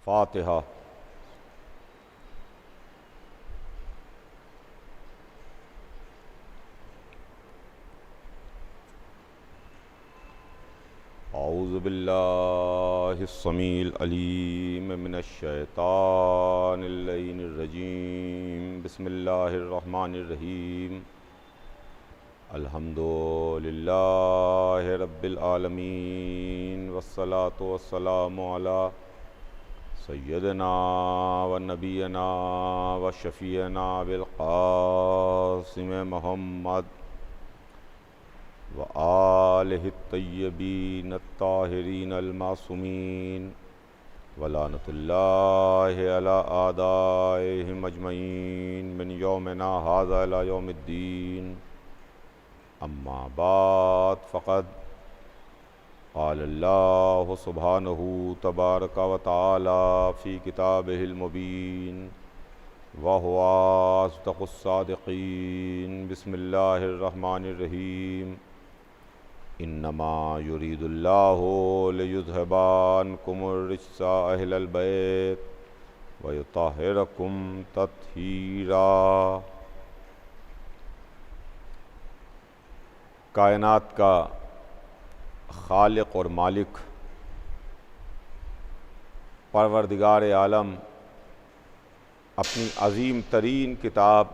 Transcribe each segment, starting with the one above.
فاتحہ۔ اعوذ باللہ السمیع العلیم من الشیطان اللعین الرجیم، بسم اللہ الرحمن الرحیم۔ الحمد للہ رب العالمین، والصلاة والسلام علی سیدنا و نبینا و شفیعنا بالقاسم محمد و آلہ الطیبین الطاہرین المعصومین، ولعنۃ اللہ علی اعدائہم اجمعین من یومنا ھذا الی یوم الدین۔ اما بعد، فقد قال اللہ سبحانہ تبارک و تعالی فی کتابہ المبین وہو اصدق الصادقین۔ بسم اللہ الرحمن الرحیم۔ انما یرید اللہ لیذھب عنکم الرجس اہل البیت ویطہرکم تطہیرا۔ کائنات کا خالق اور مالک، پروردگار عالم، اپنی عظیم ترین کتاب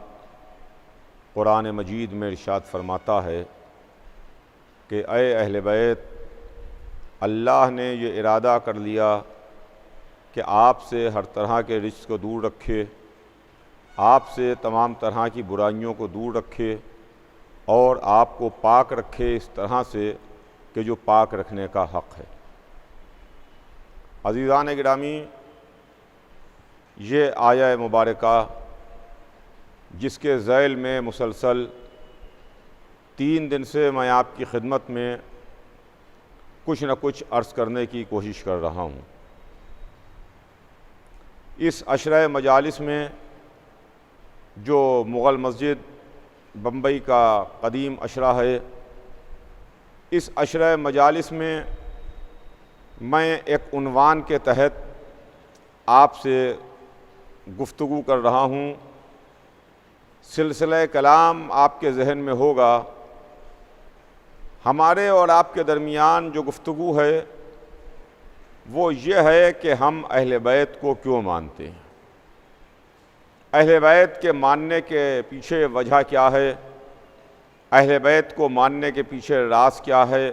قرآن مجید میں ارشاد فرماتا ہے کہ اے اہل بیت، اللہ نے یہ ارادہ کر لیا کہ آپ سے ہر طرح کے رجس کو دور رکھے، آپ سے تمام طرح کی برائیوں کو دور رکھے اور آپ کو پاک رکھے اس طرح سے کہ جو پاک رکھنے کا حق ہے۔ عزیزان گرامی، یہ آیہ مبارکہ جس کے ذیل میں مسلسل 3 دن سے میں آپ کی خدمت میں کچھ نہ کچھ عرض کرنے کی کوشش کر رہا ہوں، اس عشرہ مجالس میں جو مغل مسجد بمبئی کا قدیم عشرہ ہے، اس عشرہ مجالس میں میں ایک عنوان کے تحت آپ سے گفتگو کر رہا ہوں۔ سلسلہ کلام آپ کے ذہن میں ہوگا، ہمارے اور آپ کے درمیان جو گفتگو ہے وہ یہ ہے کہ ہم اہل بیت کو کیوں مانتے ہیں، اہل بیت کے ماننے کے پیچھے وجہ کیا ہے، اہل بیت کو ماننے کے پیچھے راز کیا ہے۔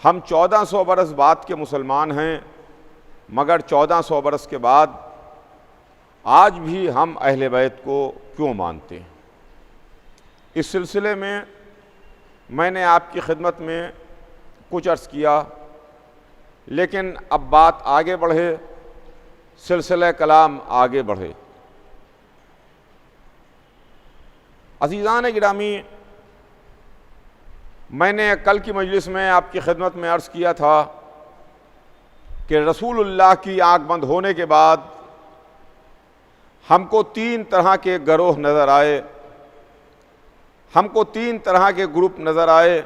ہم 1400 برس بعد کے مسلمان ہیں، مگر 1400 برس کے بعد آج بھی ہم اہل بیت کو کیوں مانتے ہیں۔ اس سلسلے میں نے آپ کی خدمت میں کچھ عرض کیا، لیکن اب بات آگے بڑھے، سلسلہ کلام آگے بڑھے۔ عزیزان گرامی، میں نے کل کی مجلس میں آپ کی خدمت میں عرض کیا تھا کہ رسول اللہ کی آنکھ بند ہونے کے بعد ہم کو 3 طرح کے گروہ نظر آئے، ہم کو 3 طرح کے گروپ نظر آئے،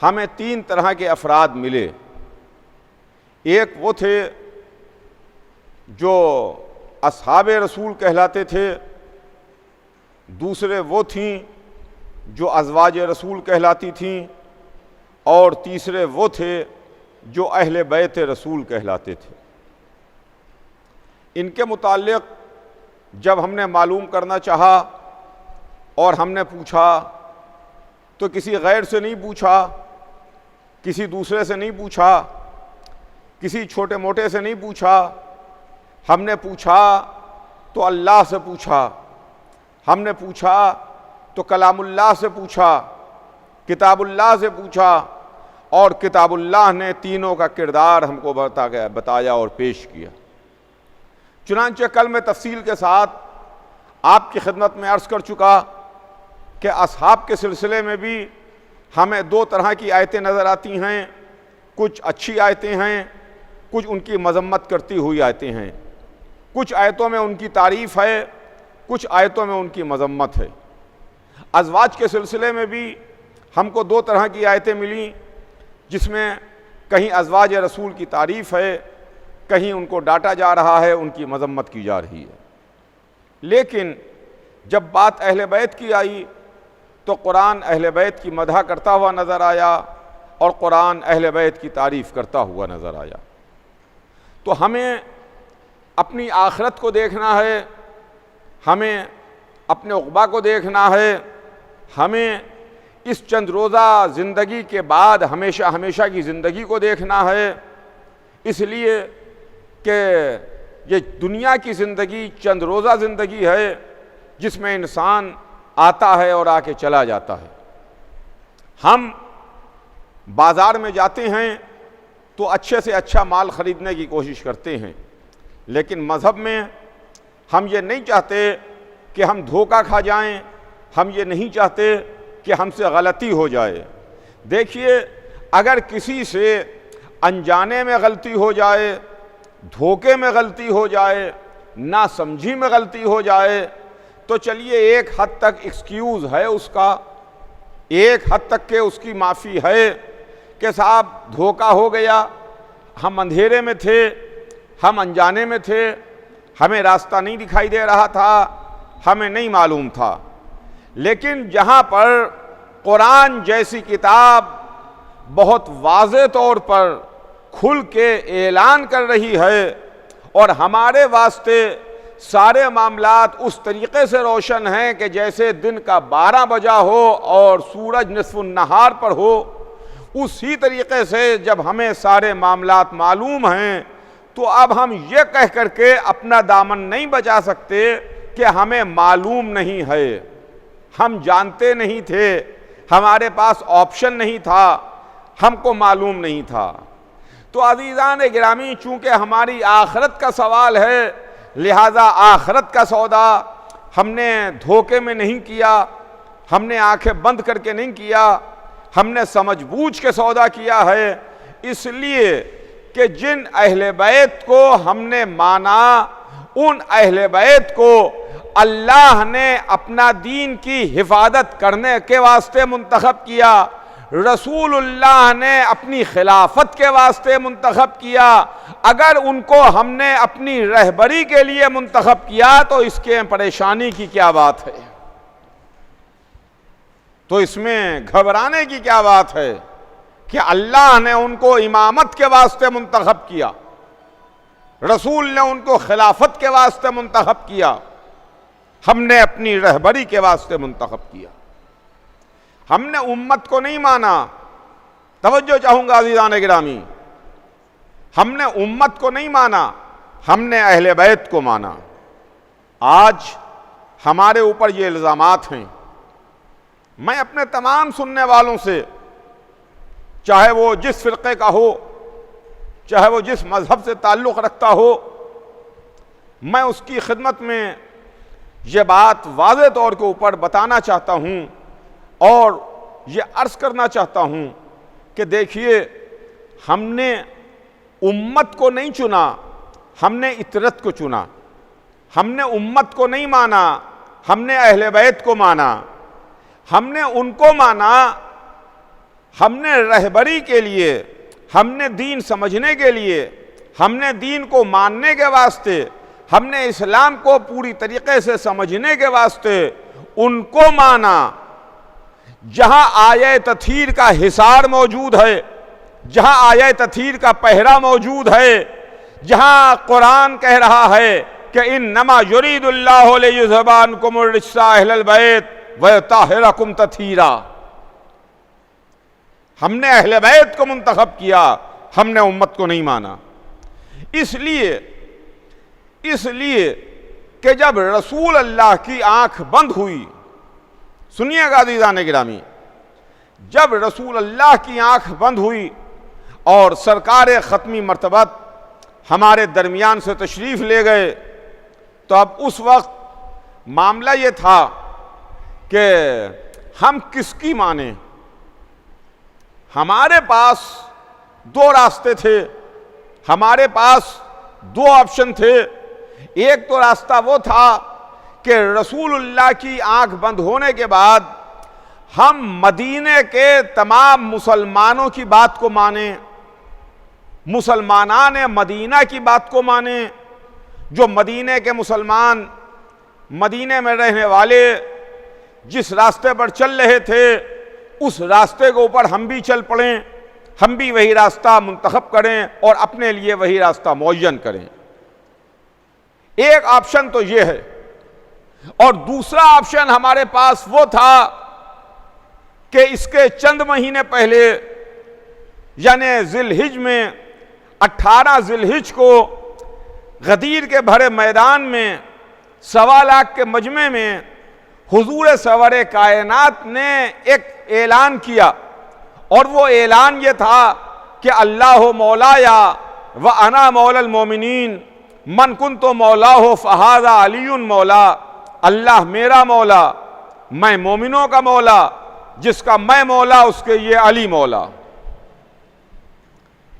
ہمیں 3 طرح کے افراد ملے۔ ایک وہ تھے جو اصحاب رسول کہلاتے تھے، دوسرے وہ تھیں جو ازواج رسول کہلاتی تھیں، اور تیسرے وہ تھے جو اہل بیت رسول کہلاتے تھے۔ ان کے متعلق جب ہم نے معلوم کرنا چاہا اور ہم نے پوچھا تو کسی غیر سے نہیں پوچھا، کسی دوسرے سے نہیں پوچھا، کسی چھوٹے موٹے سے نہیں پوچھا، ہم نے پوچھا تو اللہ سے پوچھا، ہم نے پوچھا تو کلام اللہ سے پوچھا، کتاب اللہ سے پوچھا، اور کتاب اللہ نے تینوں کا کردار ہم کو بتایا اور پیش کیا۔ چنانچہ کل میں تفصیل کے ساتھ آپ کی خدمت میں عرض کر چکا کہ اصحاب کے سلسلے میں بھی ہمیں 2 طرح کی آیتیں نظر آتی ہیں، کچھ اچھی آیتیں ہیں، کچھ ان کی مذمت کرتی ہوئی آیتیں ہیں، کچھ آیتوں میں ان کی تعریف ہے، کچھ آیتوں میں ان کی مذمت ہے۔ ازواج کے سلسلے میں بھی ہم کو 2 طرح کی آیتیں ملیں، جس میں کہیں ازواج رسول کی تعریف ہے، کہیں ان کو ڈانٹا جا رہا ہے، ان کی مذمت کی جا رہی ہے۔ لیکن جب بات اہل بیت کی آئی تو قرآن اہل بیت کی مدح کرتا ہوا نظر آیا اور قرآن اہل بیت کی تعریف کرتا ہوا نظر آیا۔ تو ہمیں اپنی آخرت کو دیکھنا ہے، ہمیں اپنے عقبہ کو دیکھنا ہے، ہمیں اس چند روزہ زندگی کے بعد ہمیشہ ہمیشہ کی زندگی کو دیکھنا ہے، اس لیے کہ یہ دنیا کی زندگی چند روزہ زندگی ہے جس میں انسان آتا ہے اور آ کے چلا جاتا ہے۔ ہم بازار میں جاتے ہیں تو اچھے سے اچھا مال خریدنے کی کوشش کرتے ہیں، لیکن مذہب میں ہم یہ نہیں چاہتے کہ ہم دھوکہ کھا جائیں، ہم یہ نہیں چاہتے کہ ہم سے غلطی ہو جائے۔ دیکھیے، اگر کسی سے انجانے میں غلطی ہو جائے، دھوکے میں غلطی ہو جائے، ناسمجھی میں غلطی ہو جائے تو چلیے ایک حد تک ایکسکیوز ہے اس کا، ایک حد تک کہ اس کی معافی ہے کہ صاحب دھوکہ ہو گیا، ہم اندھیرے میں تھے، ہم انجانے میں تھے، ہمیں راستہ نہیں دکھائی دے رہا تھا، ہمیں نہیں معلوم تھا۔ لیکن جہاں پر قرآن جیسی کتاب بہت واضح طور پر کھل کے اعلان کر رہی ہے اور ہمارے واسطے سارے معاملات اس طریقے سے روشن ہیں کہ جیسے دن کا 12 بجا ہو اور سورج نصف النہار پر ہو، اسی طریقے سے جب ہمیں سارے معاملات معلوم ہیں تو اب ہم یہ کہہ کر کے اپنا دامن نہیں بچا سکتے کہ ہمیں معلوم نہیں ہے، ہم جانتے نہیں تھے، ہمارے پاس آپشن نہیں تھا، ہم کو معلوم نہیں تھا۔ تو عزیزان گرامی، چونکہ ہماری آخرت کا سوال ہے، لہذا آخرت کا سودا ہم نے دھوکے میں نہیں کیا، ہم نے آنکھیں بند کر کے نہیں کیا، ہم نے سمجھ بوجھ کے سودا کیا ہے، اس لیے کہ جن اہل بیت کو ہم نے مانا، ان اہل بیت کو اللہ نے اپنا دین کی حفاظت کرنے کے واسطے منتخب کیا، رسول اللہ نے اپنی خلافت کے واسطے منتخب کیا۔ اگر ان کو ہم نے اپنی رہبری کے لیے منتخب کیا تو اس کے پریشانی کی کیا بات ہے، تو اس میں گھبرانے کی کیا بات ہے کہ اللہ نے ان کو امامت کے واسطے منتخب کیا، رسول نے ان کو خلافت کے واسطے منتخب کیا، ہم نے اپنی رہبری کے واسطے منتخب کیا۔ ہم نے امت کو نہیں مانا، توجہ چاہوں گا عزیزان گرامی، ہم نے امت کو نہیں مانا، ہم نے اہل بیت کو مانا۔ آج ہمارے اوپر یہ الزامات ہیں، میں اپنے تمام سننے والوں سے، چاہے وہ جس فرقے کا ہو، چاہے وہ جس مذہب سے تعلق رکھتا ہو، میں اس کی خدمت میں یہ بات واضح طور کے اوپر بتانا چاہتا ہوں اور یہ عرض کرنا چاہتا ہوں کہ دیکھیے، ہم نے امت کو نہیں چنا، ہم نے اطرت کو چنا۔ ہم نے امت کو نہیں مانا، ہم نے اہل بیت کو مانا۔ ہم نے ان کو مانا، ہم نے رہبری کے لیے، ہم نے دین سمجھنے کے لیے، ہم نے دین کو ماننے کے واسطے، ہم نے اسلام کو پوری طریقے سے سمجھنے کے واسطے ان کو مانا۔ جہاں آیہ تطہیر کا حصار موجود ہے، جہاں آیہ تطہیر کا پہرا موجود ہے، جہاں قرآن کہہ رہا ہے کہ انما یرید اللہ لیذھب عنکم الرجس اہل البیت ویطہرکم تطہیرا، ہم نے اہل بیت کو منتخب کیا، ہم نے امت کو نہیں مانا۔ اس لیے کہ جب رسول اللہ کی آنکھ بند ہوئی، سنیے گا عزیزان گرامی، جب رسول اللہ کی آنکھ بند ہوئی اور سرکار ختمی مرتبت ہمارے درمیان سے تشریف لے گئے، تو اب اس وقت معاملہ یہ تھا کہ ہم کس کی مانیں۔ ہمارے پاس دو راستے تھے، ہمارے پاس دو آپشن تھے۔ ایک تو راستہ وہ تھا کہ رسول اللہ کی آنکھ بند ہونے کے بعد ہم مدینے کے تمام مسلمانوں کی بات کو مانیں، مسلمانان مدینہ کی بات کو مانیں، جو مدینے کے مسلمان، مدینے میں رہنے والے جس راستے پر چل رہے تھے اس راستے کے اوپر ہم بھی چل پڑیں، ہم بھی وہی راستہ منتخب کریں اور اپنے لیے وہی راستہ معین کریں۔ ایک آپشن تو یہ ہے، اور دوسرا آپشن ہمارے پاس وہ تھا کہ اس کے چند مہینے پہلے یعنی ذی الحج میں 18 ذی الحج کو غدیر کے بھرے میدان میں 1.25 لاکھ کے مجمع میں حضور سرور کائنات نے ایک اعلان کیا، اور وہ اعلان یہ تھا کہ اللہ مولایا وانا مولا المومنین من کنت مولاہ فہذا علی مولا، اللہ میرا مولا، میں مومنوں کا مولا، جس کا میں مولا اس کے یہ علی مولا۔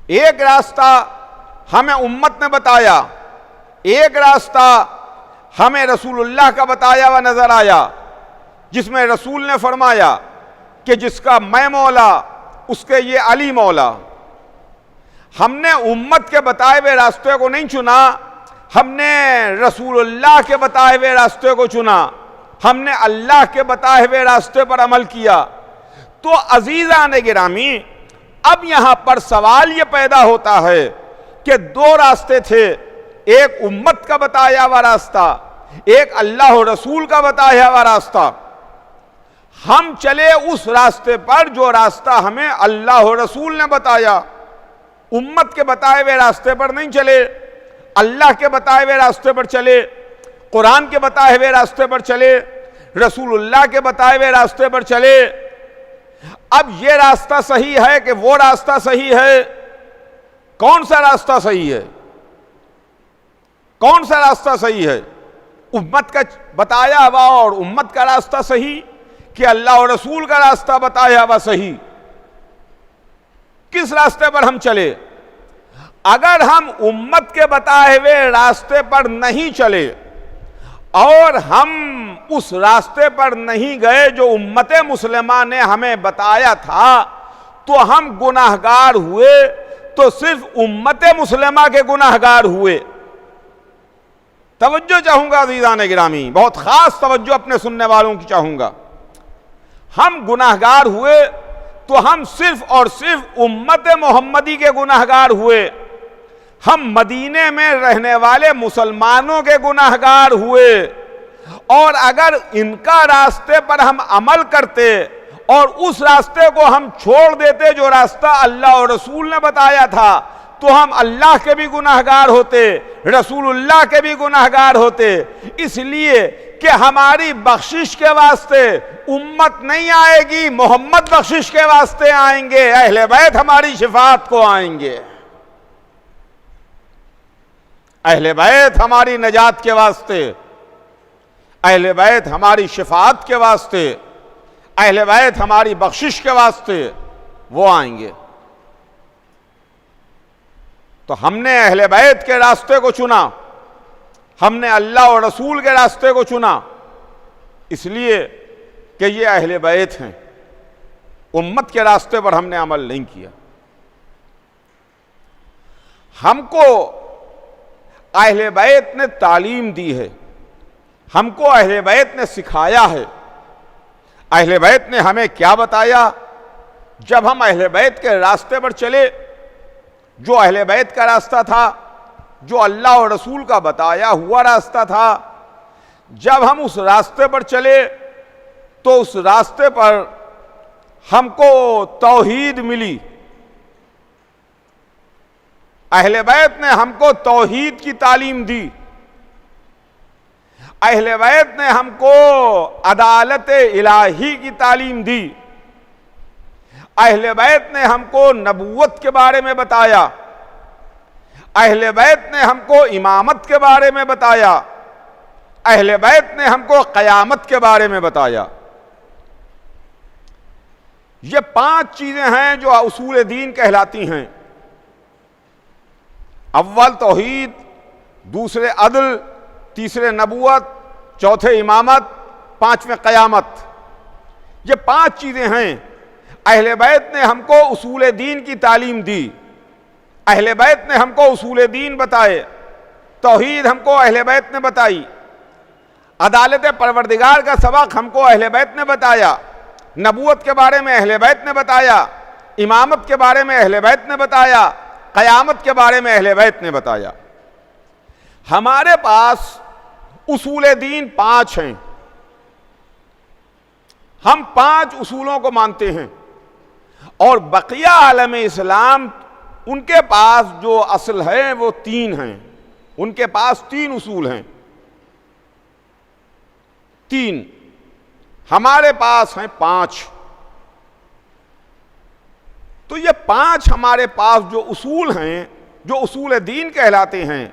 ایک راستہ ہمیں امت نے بتایا، ایک راستہ ہمیں رسول اللہ کا بتایا ہوا نظر آیا، جس میں رسول نے فرمایا کہ جس کا میں مولا اس کے یہ علی مولا۔ ہم نے امت کے بتائے ہوئے راستے کو نہیں چنا، ہم نے رسول اللہ کے بتائے ہوئے راستے کو چنا، ہم نے اللہ کے بتائے ہوئے راستے پر عمل کیا۔ تو عزیزان گرامی، اب یہاں پر سوال یہ پیدا ہوتا ہے کہ دو راستے تھے، ایک امت کا بتایا ہوا راستہ، ایک اللہ و رسول کا بتایا ہوا راستہ۔ ہم چلے اس راستے پر جو راستہ ہمیں اللہ و رسول نے بتایا، امت کے بتائے ہوئے راستے پر نہیں چلے، اللہ کے بتائے ہوئے راستے پر چلے، قرآن کے بتائے ہوئے راستے پر چلے، رسول اللہ کے بتائے ہوئے راستے پر چلے۔ اب یہ راستہ صحیح ہے کہ وہ راستہ صحیح ہے؟ کون سا راستہ صحیح ہے؟ کون سا راستہ صحیح ہے؟ امت کا بتایا ہوا اور امت کا راستہ صحیح کہ اللہ اور رسول کا راستہ بتایا ہوا صحیح؟ کس راستے پر ہم چلے؟ اگر ہم امت کے بتائے ہوئے راستے پر نہیں چلے اور ہم اس راستے پر نہیں گئے جو امت مسلمہ نے ہمیں بتایا تھا، تو ہم گناہگار ہوئے تو صرف امت مسلمہ کے گناہگار ہوئے۔ توجہ چاہوں گا عزیزان گرامی، بہت خاص توجہ اپنے سننے والوں کی چاہوں گا۔ ہم گناہگار ہوئے تو ہم صرف اور صرف امت محمدی کے گناہگار ہوئے، ہم مدینے میں رہنے والے مسلمانوں کے گناہگار ہوئے۔ اور اگر ان کا راستے پر ہم عمل کرتے اور اس راستے کو ہم چھوڑ دیتے جو راستہ اللہ اور رسول نے بتایا تھا، تو ہم اللہ کے بھی گناہگار ہوتے، رسول اللہ کے بھی گناہگار ہوتے۔ اس لیے کہ ہماری بخشش کے واسطے امت نہیں آئے گی، محمد بخشش کے واسطے آئیں گے، اہل بیت ہماری شفاعت کو آئیں گے، اہل بیت ہماری نجات کے واسطے، اہل بیت ہماری شفاعت کے واسطے، اہل بیت ہماری بخشش کے واسطے وہ آئیں گے۔ تو ہم نے اہل بیت کے راستے کو چنا، ہم نے اللہ اور رسول کے راستے کو چنا، اس لیے کہ یہ اہل بیت ہیں، امت کے راستے پر ہم نے عمل نہیں کیا۔ ہم کو اہل بیت نے تعلیم دی ہے، ہم کو اہل بیت نے سکھایا ہے۔ اہل بیت نے ہمیں کیا بتایا؟ جب ہم اہل بیت کے راستے پر چلے، جو اہل بیت کا راستہ تھا، جو اللہ اور رسول کا بتایا ہوا راستہ تھا، جب ہم اس راستے پر چلے تو اس راستے پر ہم کو توحید ملی۔ اہل بیت نے ہم کو توحید کی تعلیم دی، اہل بیت نے ہم کو عدالت الہی کی تعلیم دی، اہل بیت نے ہم کو نبوت کے بارے میں بتایا، اہل بیت نے ہم کو امامت کے بارے میں بتایا، اہل بیت نے ہم کو قیامت کے بارے میں بتایا۔ یہ 5 چیزیں ہیں جو اصول دین کہلاتی ہیں۔ اول توحید، دوسرے عدل، تیسرے نبوت، چوتھے امامت، 5ویں قیامت۔ یہ 5 چیزیں ہیں۔ اہل بیت نے ہم کو اصول دین کی تعلیم دی۔ اہل بیت نے ہم کو اصول دین بتائے، توحید ہم کو اہل بیت نے بتائی، عدالت پروردگار کا سبق ہم کو اہل بیت نے بتایا، نبوت کے بارے میں اہل بیت نے بتایا، امامت کے بارے میں اہل بیت نے بتایا، قیامت کے بارے میں اہل بیت نے بتایا۔ ہمارے پاس اصول دین 5 ہیں، ہم 5 اصولوں کو مانتے ہیں، اور بقیہ عالم اسلام ان کے پاس جو اصل ہے وہ 3 ہیں، ان کے پاس 3 اصول ہیں، 3، ہمارے پاس ہیں 5۔ تو یہ 5 ہمارے پاس جو اصول ہیں، جو اصول دین کہلاتے ہیں،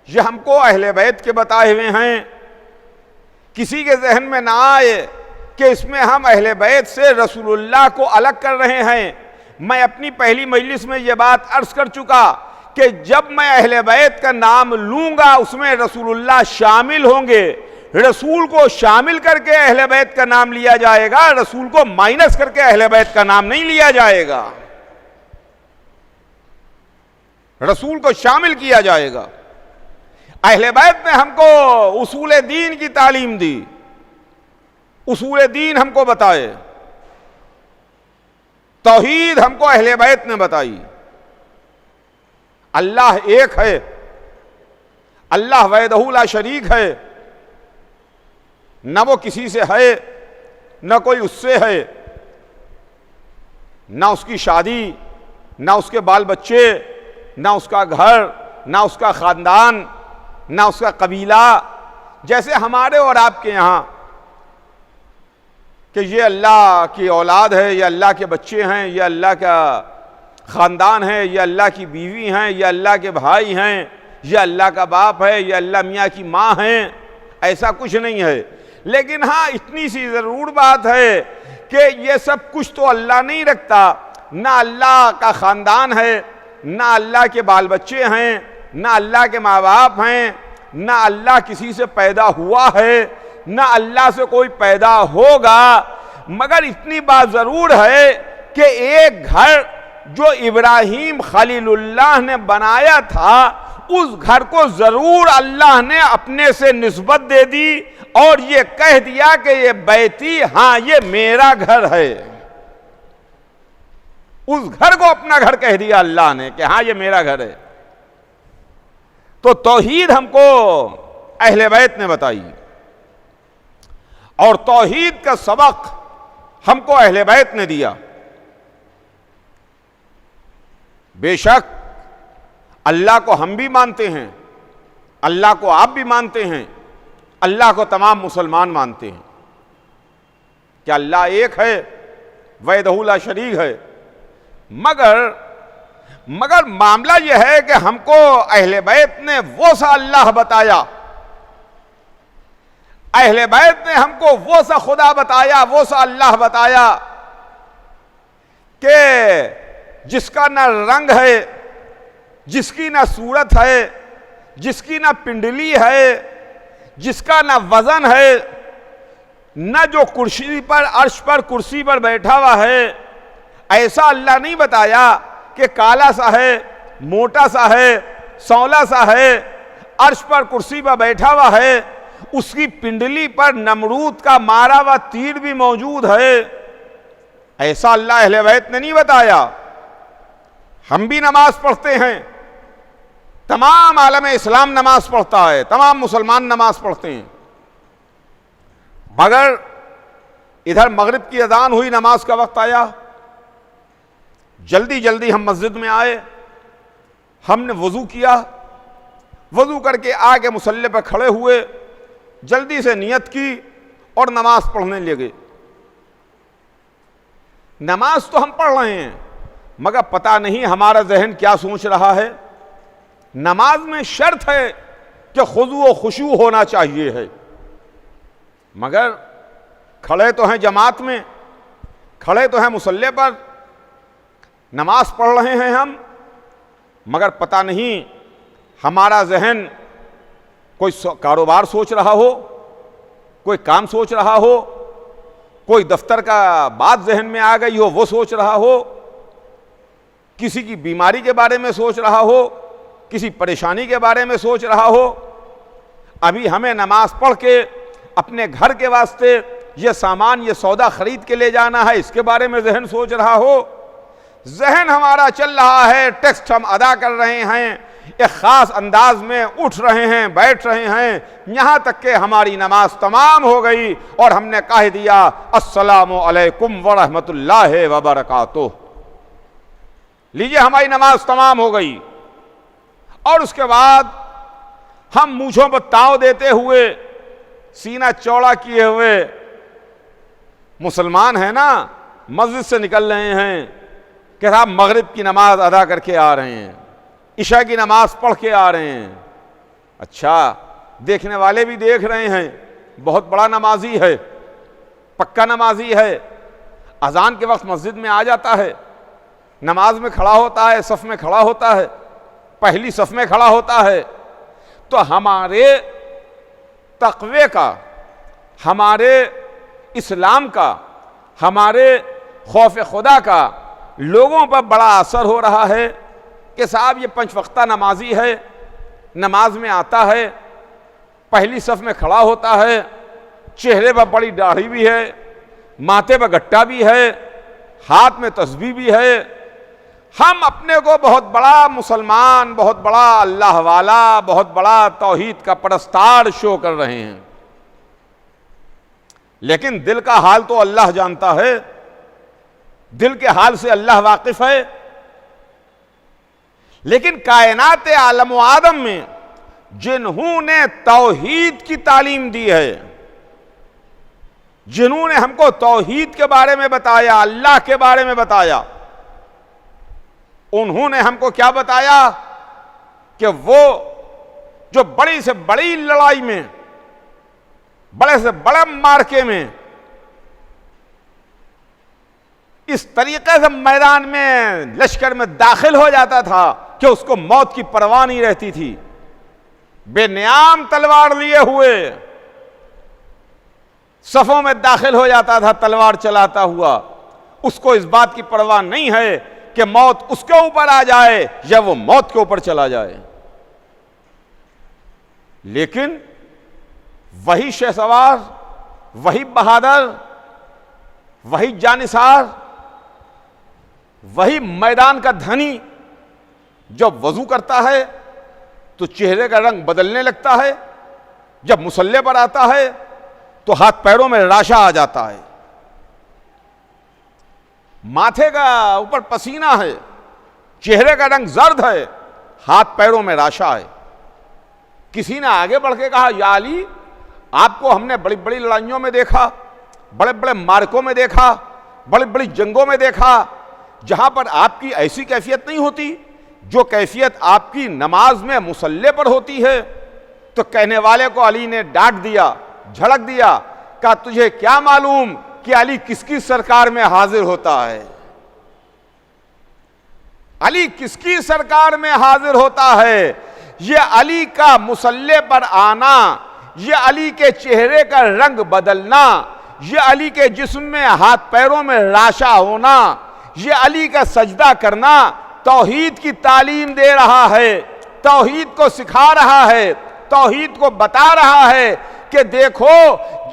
یہ ہم کو اہل بیت کے بتائے ہوئے ہیں۔ کسی کے ذہن میں نہ آئے کہ اس میں ہم اہل بیت سے رسول اللہ کو الگ کر رہے ہیں۔ میں اپنی پہلی مجلس میں یہ بات عرض کر چکا کہ جب میں اہل بیت کا نام لوں گا اس میں رسول اللہ شامل ہوں گے، رسول کو شامل کر کے اہل بیت کا نام لیا جائے گا، رسول کو مائنس کر کے اہل بیت کا نام نہیں لیا جائے گا، رسول کو شامل کیا جائے گا۔ اہل بیت نے ہم کو اصول دین کی تعلیم دی، اصول دین ہم کو بتائے، توحید ہم کو اہل بیت نے بتائی۔ اللہ ایک ہے، اللہ وحدہ لا شریک ہے، نہ وہ کسی سے ہے نہ کوئی اس سے ہے، نہ اس کی شادی، نہ اس کے بال بچے، نہ اس کا گھر، نہ اس کا خاندان، نہ اس کا قبیلہ، جیسے ہمارے اور آپ کے یہاں کہ یہ اللہ کی اولاد ہے، یہ اللہ کے بچے ہیں، یہ اللہ کا خاندان ہے، یہ اللہ کی بیوی ہیں، یہ اللہ کے بھائی ہیں، یہ اللہ کا باپ ہے، یہ اللہ میاں کی ماں ہیں، ایسا کچھ نہیں ہے۔ لیکن ہاں اتنی سی ضرور بات ہے کہ یہ سب کچھ تو اللہ نہیں رکھتا، نہ اللہ کا خاندان ہے، نہ اللہ کے بال بچے ہیں، نہ اللہ کے ماں باپ ہیں، نہ اللہ کسی سے پیدا ہوا ہے، نہ اللہ سے کوئی پیدا ہوگا، مگر اتنی بات ضرور ہے کہ ایک گھر جو ابراہیم خلیل اللہ نے بنایا تھا اس گھر کو ضرور اللہ نے اپنے سے نسبت دے دی اور یہ کہہ دیا کہ یہ بیتی، ہاں یہ میرا گھر ہے۔ اس گھر کو اپنا گھر کہہ دیا اللہ نے کہ ہاں یہ میرا گھر ہے۔ تو توحید ہم کو اہل بیت نے بتائی، اور توحید کا سبق ہم کو اہل بیت نے دیا۔ بے شک اللہ کو ہم بھی مانتے ہیں، اللہ کو آپ بھی مانتے ہیں، اللہ کو تمام مسلمان مانتے ہیں کہ اللہ ایک ہے، وحدہ لا شریک ہے، مگر معاملہ یہ ہے کہ ہم کو اہل بیت نے وہ سا اللہ بتایا، اہل بیت نے ہم کو وہ سا خدا بتایا، وہ سا اللہ بتایا کہ جس کا نہ رنگ ہے، جس کی نہ صورت ہے، جس کی نہ پنڈلی ہے، جس کا نہ وزن ہے، نہ جو کرسی پر عرش پر کرسی پر بیٹھا ہوا ہے، ایسا اللہ نہیں بتایا کہ کالا سا ہے، موٹا سا ہے، سولا سا ہے، عرش پر کرسی پر بیٹھا ہوا ہے، اس کی پنڈلی پر نمرود کا مارا ہوا تیر بھی موجود ہے، ایسا اللہ اہل بیت نے نہیں بتایا۔ ہم بھی نماز پڑھتے ہیں، تمام عالم اسلام نماز پڑھتا ہے، تمام مسلمان نماز پڑھتے ہیں، مگر ادھر مغرب کی اذان ہوئی، نماز کا وقت آیا، جلدی جلدی ہم مسجد میں آئے، ہم نے وضو کیا، وضو کر کے آگے مصلی پر کھڑے ہوئے، جلدی سے نیت کی اور نماز پڑھنے لگے۔ نماز تو ہم پڑھ رہے ہیں مگر پتہ نہیں ہمارا ذہن کیا سوچ رہا ہے۔ نماز میں شرط ہے کہ خضوع و خشوع ہونا چاہیے ہے، مگر کھڑے تو ہیں جماعت میں، کھڑے تو ہیں مصلی پر، نماز پڑھ رہے ہیں ہم، مگر پتہ نہیں ہمارا ذہن کوئی کاروبار سوچ رہا ہو، کوئی کام سوچ رہا ہو، کوئی دفتر کا بات ذہن میں آ گئی ہو وہ سوچ رہا ہو، کسی کی بیماری کے بارے میں سوچ رہا ہو, کسی پریشانی کے بارے میں سوچ رہا ہو, ابھی ہمیں نماز پڑھ کے اپنے گھر کے واسطے یہ سامان, یہ سودا خرید کے لے جانا ہے, اس کے بارے میں ذہن سوچ رہا ہو, ذہن ہمارا چل رہا ہے, ٹیکسٹ ہم ادا کر رہے ہیں, ایک خاص انداز میں اٹھ رہے ہیں, بیٹھ رہے ہیں, یہاں تک کہ ہماری نماز تمام ہو گئی اور ہم نے کہہ دیا السلام علیکم ورحمۃ اللہ وبرکاتہ. لیجئے ہماری نماز تمام ہو گئی, اور اس کے بعد ہم مونچھوں پر تاؤ دیتے ہوئے, سینہ چوڑا کیے ہوئے, مسلمان ہیں نا, مسجد سے نکل رہے ہیں کہ صاحب مغرب کی نماز ادا کر کے آ رہے ہیں, عشاء کی نماز پڑھ کے آ رہے ہیں. اچھا, دیکھنے والے بھی دیکھ رہے ہیں, بہت بڑا نمازی ہے, پکا نمازی ہے, اذان کے وقت مسجد میں آ جاتا ہے, نماز میں کھڑا ہوتا ہے, صف میں کھڑا ہوتا ہے, پہلی صف میں کھڑا ہوتا ہے. تو ہمارے تقوی کا, ہمارے اسلام کا, ہمارے خوف خدا کا لوگوں پر بڑا اثر ہو رہا ہے کہ صاحب یہ 5 وقتہ نمازی ہے, نماز میں آتا ہے, پہلی صف میں کھڑا ہوتا ہے, چہرے پر بڑی داڑھی بھی ہے, ماتھے پر گٹا بھی ہے, ہاتھ میں تسبیح بھی ہے. ہم اپنے کو بہت بڑا مسلمان, بہت بڑا اللہ والا, بہت بڑا توحید کا پرستار شو کر رہے ہیں, لیکن دل کا حال تو اللہ جانتا ہے, دل کے حال سے اللہ واقف ہے. لیکن کائنات عالم و آدم میں جنہوں نے توحید کی تعلیم دی ہے, جنہوں نے ہم کو توحید کے بارے میں بتایا, اللہ کے بارے میں بتایا, انہوں نے ہم کو کیا بتایا کہ وہ جو بڑی سے بڑی لڑائی میں, بڑے سے بڑے مارکے میں اس طریقے سے میدان میں لشکر میں داخل ہو جاتا تھا کہ اس کو موت کی پرواہ نہیں رہتی تھی, بے نیام تلوار لیے ہوئے صفوں میں داخل ہو جاتا تھا تلوار چلاتا ہوا, اس کو اس بات کی پرواہ نہیں ہے کہ موت اس کے اوپر آ جائے یا وہ موت کے اوپر چلا جائے. لیکن وہی شہ سوار, وہی بہادر, وہی جانثار, وہی میدان کا دھنی جب وضو کرتا ہے تو چہرے کا رنگ بدلنے لگتا ہے, جب مصلی پر آتا ہے تو ہاتھ پیروں میں راشا آ جاتا ہے, ماتھے کا اوپر پسینہ ہے, چہرے کا رنگ زرد ہے, ہاتھ پیروں میں راشا ہے. کسی نے آگے بڑھ کے کہا یا علی, آپ کو ہم نے بڑی بڑی لڑائیوں میں دیکھا, بڑے بڑے مارکوں میں دیکھا, بڑی بڑی جنگوں میں دیکھا, جہاں پر آپ کی ایسی کیفیت نہیں ہوتی جو کیفیت آپ کی نماز میں مصلی پر ہوتی ہے. تو کہنے والے کو علی نے ڈانٹ دیا, جھڑک دیا, کہا تجھے کیا معلوم کہ علی کس کی سرکار میں حاضر ہوتا ہے, علی کس کی سرکار میں حاضر ہوتا ہے. یہ علی کا مصلی پر آنا, یہ علی کے چہرے کا رنگ بدلنا, یہ علی کے جسم میں ہاتھ پیروں میں راشا ہونا, یہ علی کا سجدہ کرنا توحید کی تعلیم دے رہا ہے, توحید کو سکھا رہا ہے, توحید کو بتا رہا ہے کہ دیکھو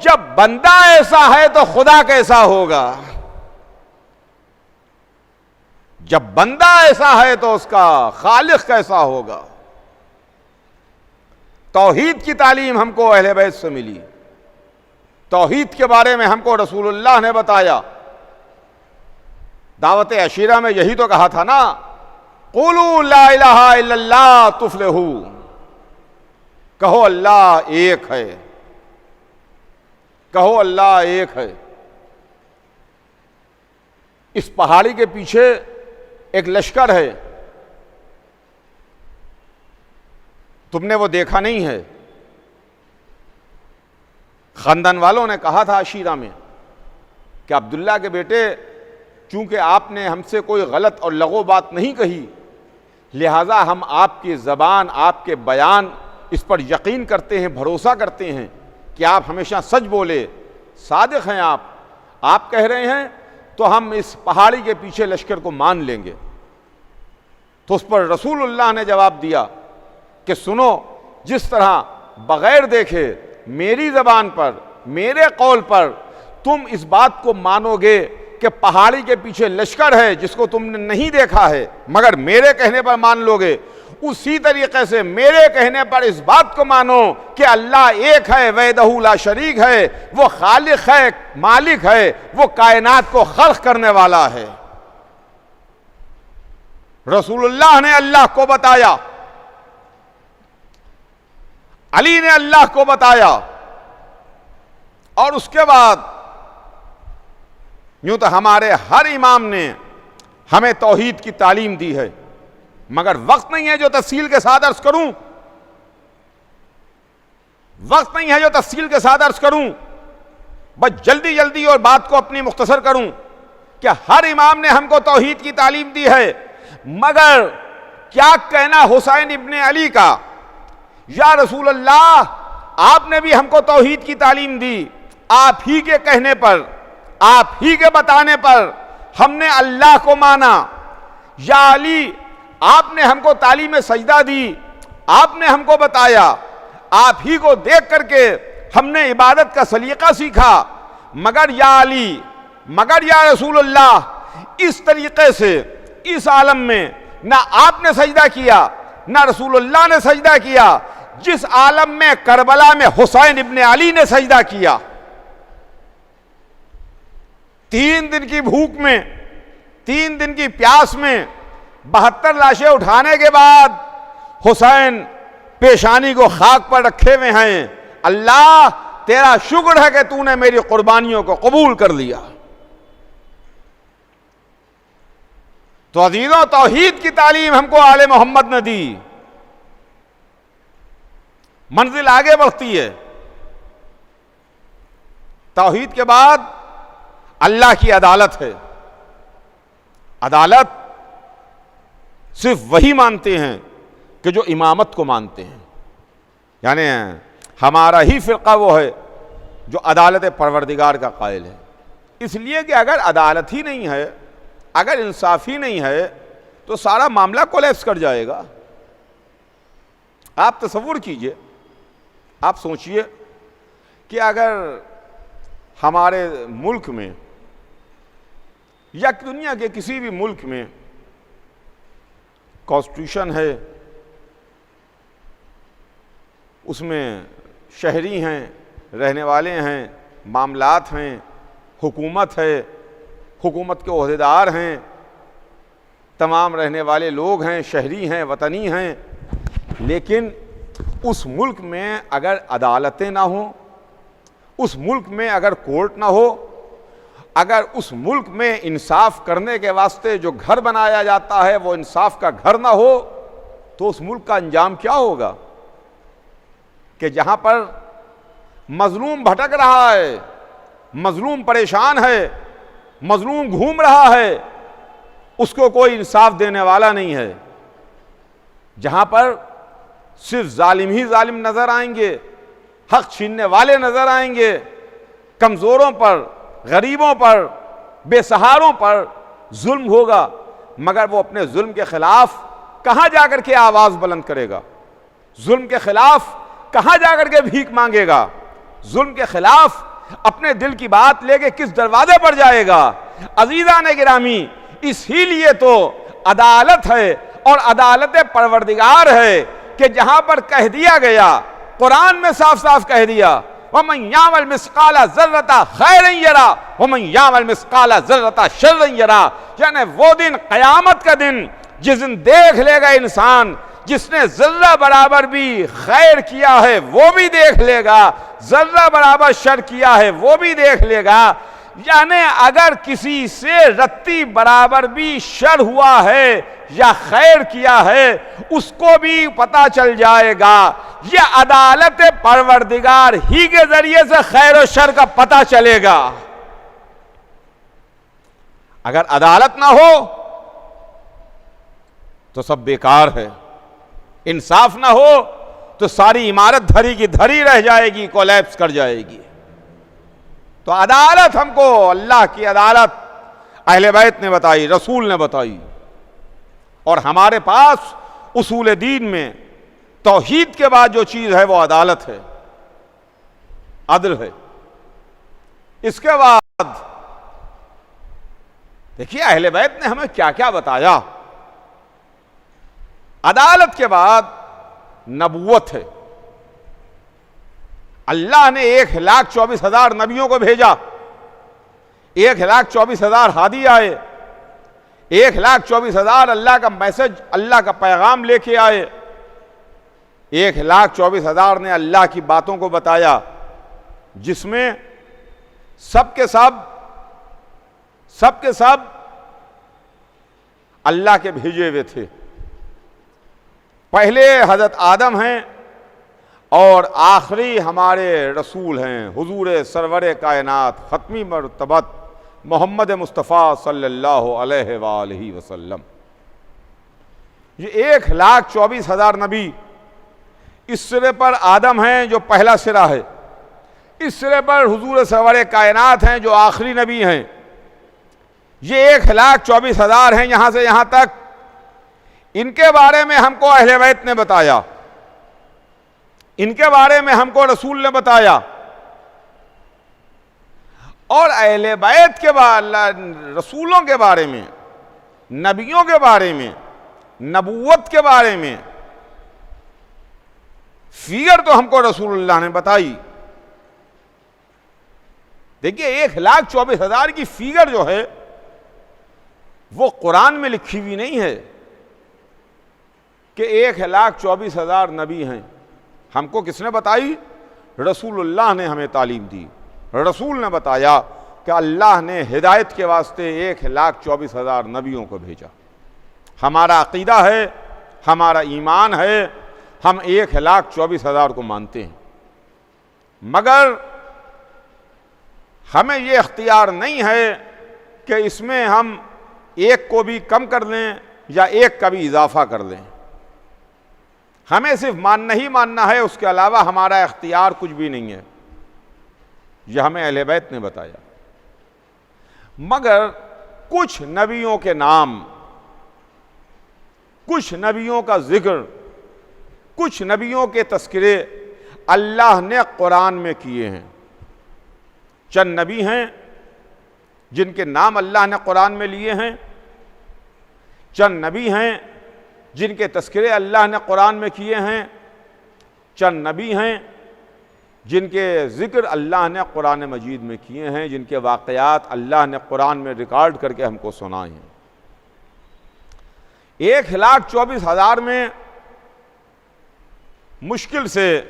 جب بندہ ایسا ہے تو خدا کیسا ہوگا, جب بندہ ایسا ہے تو اس کا خالق کیسا ہوگا. توحید کی تعلیم ہم کو اہل بیت سے ملی, توحید کے بارے میں ہم کو رسول اللہ نے بتایا. دعوت عشیرہ میں یہی تو کہا تھا نا, قولوا لا الہ الا اللہ تفلحوا, کہو اللہ ایک ہے, کہو اللہ ایک ہے. اس پہاڑی کے پیچھے ایک لشکر ہے, تم نے وہ دیکھا نہیں ہے. خاندان والوں نے کہا تھا عشیرہ میں کہ عبداللہ کے بیٹے, چونکہ آپ نے ہم سے کوئی غلط اور لغو بات نہیں کہی, لہٰذا ہم آپ کی زبان, آپ کے بیان اس پر یقین کرتے ہیں, بھروسہ کرتے ہیں کہ آپ ہمیشہ سچ بولے, صادق ہیں آپ کہہ رہے ہیں تو ہم اس پہاڑی کے پیچھے لشکر کو مان لیں گے. تو اس پر رسول اللہ نے جواب دیا کہ سنو، جس طرح بغیر دیکھے میری زبان پر، میرے قول پر تم اس بات کو مانو گے کہ پہاڑی کے پیچھے لشکر ہے جس کو تم نے نہیں دیکھا ہے مگر میرے کہنے پر مان لو گے، اسی طریقے سے میرے کہنے پر اس بات کو مانو کہ اللہ ایک ہے، وحدہ لا شریک ہے، وہ خالق ہے، مالک ہے، وہ کائنات کو خلق کرنے والا ہے۔ رسول اللہ نے اللہ کو بتایا، علی نے اللہ کو بتایا، اور اس کے بعد یوں تو ہمارے ہر امام نے ہمیں توحید کی تعلیم دی ہے، مگر وقت نہیں ہے جو تفصیل کے ساتھ عرض کروں، وقت نہیں ہے جو تفصیل کے ساتھ عرض کروں، بس جلدی جلدی اور بات کو اپنی مختصر کروں کہ ہر امام نے ہم کو توحید کی تعلیم دی ہے، مگر کیا کہنا حسین ابن علی کا، یا رسول اللہ آپ نے بھی ہم کو توحید کی تعلیم دی، آپ ہی کے کہنے پر، آپ ہی کے بتانے پر ہم نے اللہ کو مانا، یا علی آپ نے ہم کو تعلیم سجدہ دی، آپ نے ہم کو بتایا، آپ ہی کو دیکھ کر کے ہم نے عبادت کا سلیقہ سیکھا، مگر یا علی، مگر یا رسول اللہ اس طریقے سے اس عالم میں نہ آپ نے سجدہ کیا نہ رسول اللہ نے سجدہ کیا جس عالم میں کربلا میں حسین ابن علی نے سجدہ کیا۔ 3 دن کی بھوک میں، 3 دن کی پیاس میں، 72 لاشیں اٹھانے کے بعد حسین پیشانی کو خاک پر رکھے ہوئے ہیں، اللہ تیرا شکر ہے کہ تو نے میری قربانیوں کو قبول کر لیا۔ تو عزیزوں، توحید کی تعلیم ہم کو آل محمد نے دی، منزل آگے بڑھتی ہے۔ توحید کے بعد اللہ کی عدالت ہے۔ عدالت صرف وہی مانتے ہیں کہ جو امامت کو مانتے ہیں، یعنی ہمارا ہی فرقہ وہ ہے جو عدالت پروردگار کا قائل ہے، اس لیے کہ اگر عدالت ہی نہیں ہے، اگر انصاف ہی نہیں ہے تو سارا معاملہ کولیپس کر جائے گا۔ آپ تصور کیجئے، آپ سوچئے کہ اگر ہمارے ملک میں یا دنیا کے کسی بھی ملک میں کانسٹیٹیوشن ہے، اس میں شہری ہیں، رہنے والے ہیں، معاملات ہیں، حکومت ہے، حکومت کے عہدیدار ہیں، تمام رہنے والے لوگ ہیں، شہری ہیں، وطنی ہیں، لیکن اس ملک میں اگر عدالتیں نہ ہوں، اس ملک میں اگر کورٹ نہ ہو، اگر اس ملک میں انصاف کرنے کے واسطے جو گھر بنایا جاتا ہے وہ انصاف کا گھر نہ ہو، تو اس ملک کا انجام کیا ہوگا؟ کہ جہاں پر مظلوم بھٹک رہا ہے، مظلوم پریشان ہے، مظلوم گھوم رہا ہے، اس کو کوئی انصاف دینے والا نہیں ہے، جہاں پر صرف ظالم ہی ظالم نظر آئیں گے، حق چھیننے والے نظر آئیں گے، کمزوروں پر، غریبوں پر، بے سہاروں پر ظلم ہوگا، مگر وہ اپنے ظلم کے خلاف کہاں جا کر کے آواز بلند کرے گا؟ ظلم کے خلاف کہاں جا کر کے بھیک مانگے گا؟ ظلم کے خلاف اپنے دل کی بات لے کے کس دروازے پر جائے گا؟ عزیزان گرامی، اسی لیے تو عدالت ہے اور عدالت پروردگار ہے کہ جہاں پر کہہ دیا گیا، قرآن میں صاف صاف کہہ دیا، وَمَنْ يَعْمَلْ مِثْقَالَ ذَرَّةٍ خَيْرًا يَرَهُ وَمَنْ يَعْمَلْ مِثْقَالَ ذَرَّةٍ شَرًّا يَرَهُ، یعنی وہ دن، قیامت کا دن، جس دن دیکھ لے گا انسان، جس نے ذرہ برابر بھی خیر کیا ہے وہ بھی دیکھ لے گا، ذرہ برابر شر کیا ہے وہ بھی دیکھ لے گا، یعنی اگر کسی سے رتی برابر بھی شر ہوا ہے یا خیر کیا ہے اس کو بھی پتہ چل جائے گا۔ یہ عدالت پروردگار ہی کے ذریعے سے خیر و شر کا پتہ چلے گا۔ اگر عدالت نہ ہو تو سب بیکار ہے، انصاف نہ ہو تو ساری عمارت دھری کی دھری رہ جائے گی، کولیپس کر جائے گی۔ تو عدالت ہم کو اللہ کی عدالت اہل بیت نے بتائی، رسول نے بتائی، اور ہمارے پاس اصول دین میں توحید کے بعد جو چیز ہے وہ عدالت ہے، عدل ہے۔ اس کے بعد دیکھیے اہل بیت نے ہمیں کیا کیا بتایا۔ عدالت کے بعد نبوت ہے۔ اللہ نے 1,24,000 نبیوں کو بھیجا، 1,24,000 ہادی آئے، 1,24,000 اللہ کا میسج، اللہ کا پیغام لے کے آئے، 1,24,000 نے اللہ کی باتوں کو بتایا، جس میں سب کے سب اللہ کے بھیجے ہوئے تھے۔ پہلے حضرت آدم ہیں اور آخری ہمارے رسول ہیں حضور سرور کائنات ختمی مرتبت محمد مصطفیٰ صلی اللہ علیہ وآلہ وسلم۔ یہ 1,24,000 نبی، اس سرے پر آدم ہیں جو پہلا سرا ہے، اس سرے پر حضور سرور کائنات ہیں جو آخری نبی ہیں۔ یہ 1,24,000 ہیں یہاں سے یہاں تک۔ ان کے بارے میں ہم کو اہل بیت نے بتایا، ان کے بارے میں ہم کو رسول نے بتایا، اور اہل بیت کے رسولوں کے بارے میں، نبیوں کے بارے میں، نبوت کے بارے میں فیگر تو ہم کو رسول اللہ نے بتائی۔ دیکھیے 1,24,000 کی فیگر جو ہے وہ قرآن میں لکھی ہوئی نہیں ہے کہ 1,24,000 نبی ہیں۔ ہم کو کس نے بتائی؟ رسول اللہ نے ہمیں تعلیم دی۔ رسول نے بتایا کہ اللہ نے ہدایت کے واسطے 1,24,000 نبیوں کو بھیجا۔ ہمارا عقیدہ ہے، ہمارا ایمان ہے، ہم 1,24,000 کو مانتے ہیں، مگر ہمیں یہ اختیار نہیں ہے کہ اس میں ہم ایک کو بھی کم کر لیں یا ایک کا بھی اضافہ کر لیں۔ ہمیں صرف ماننا ہی ماننا ہے، اس کے علاوہ ہمارا اختیار کچھ بھی نہیں ہے۔ یہ ہمیں اہل بیت نے بتایا۔ مگر کچھ نبیوں کے نام، کچھ نبیوں کا ذکر، کچھ نبیوں کے تذکرے اللہ نے قرآن میں کیے ہیں۔ چند نبی ہیں جن کے نام اللہ نے قرآن میں لیے ہیں، چند نبی ہیں جن کے تذکرے اللہ نے قرآن میں کیے ہیں، چند نبی ہیں جن کے ذکر اللہ نے قرآن مجید میں کیے ہیں، جن کے واقعات اللہ نے قرآن میں ریکارڈ کر کے ہم کو سنائے ہیں۔ 1,24,000 میں مشکل سے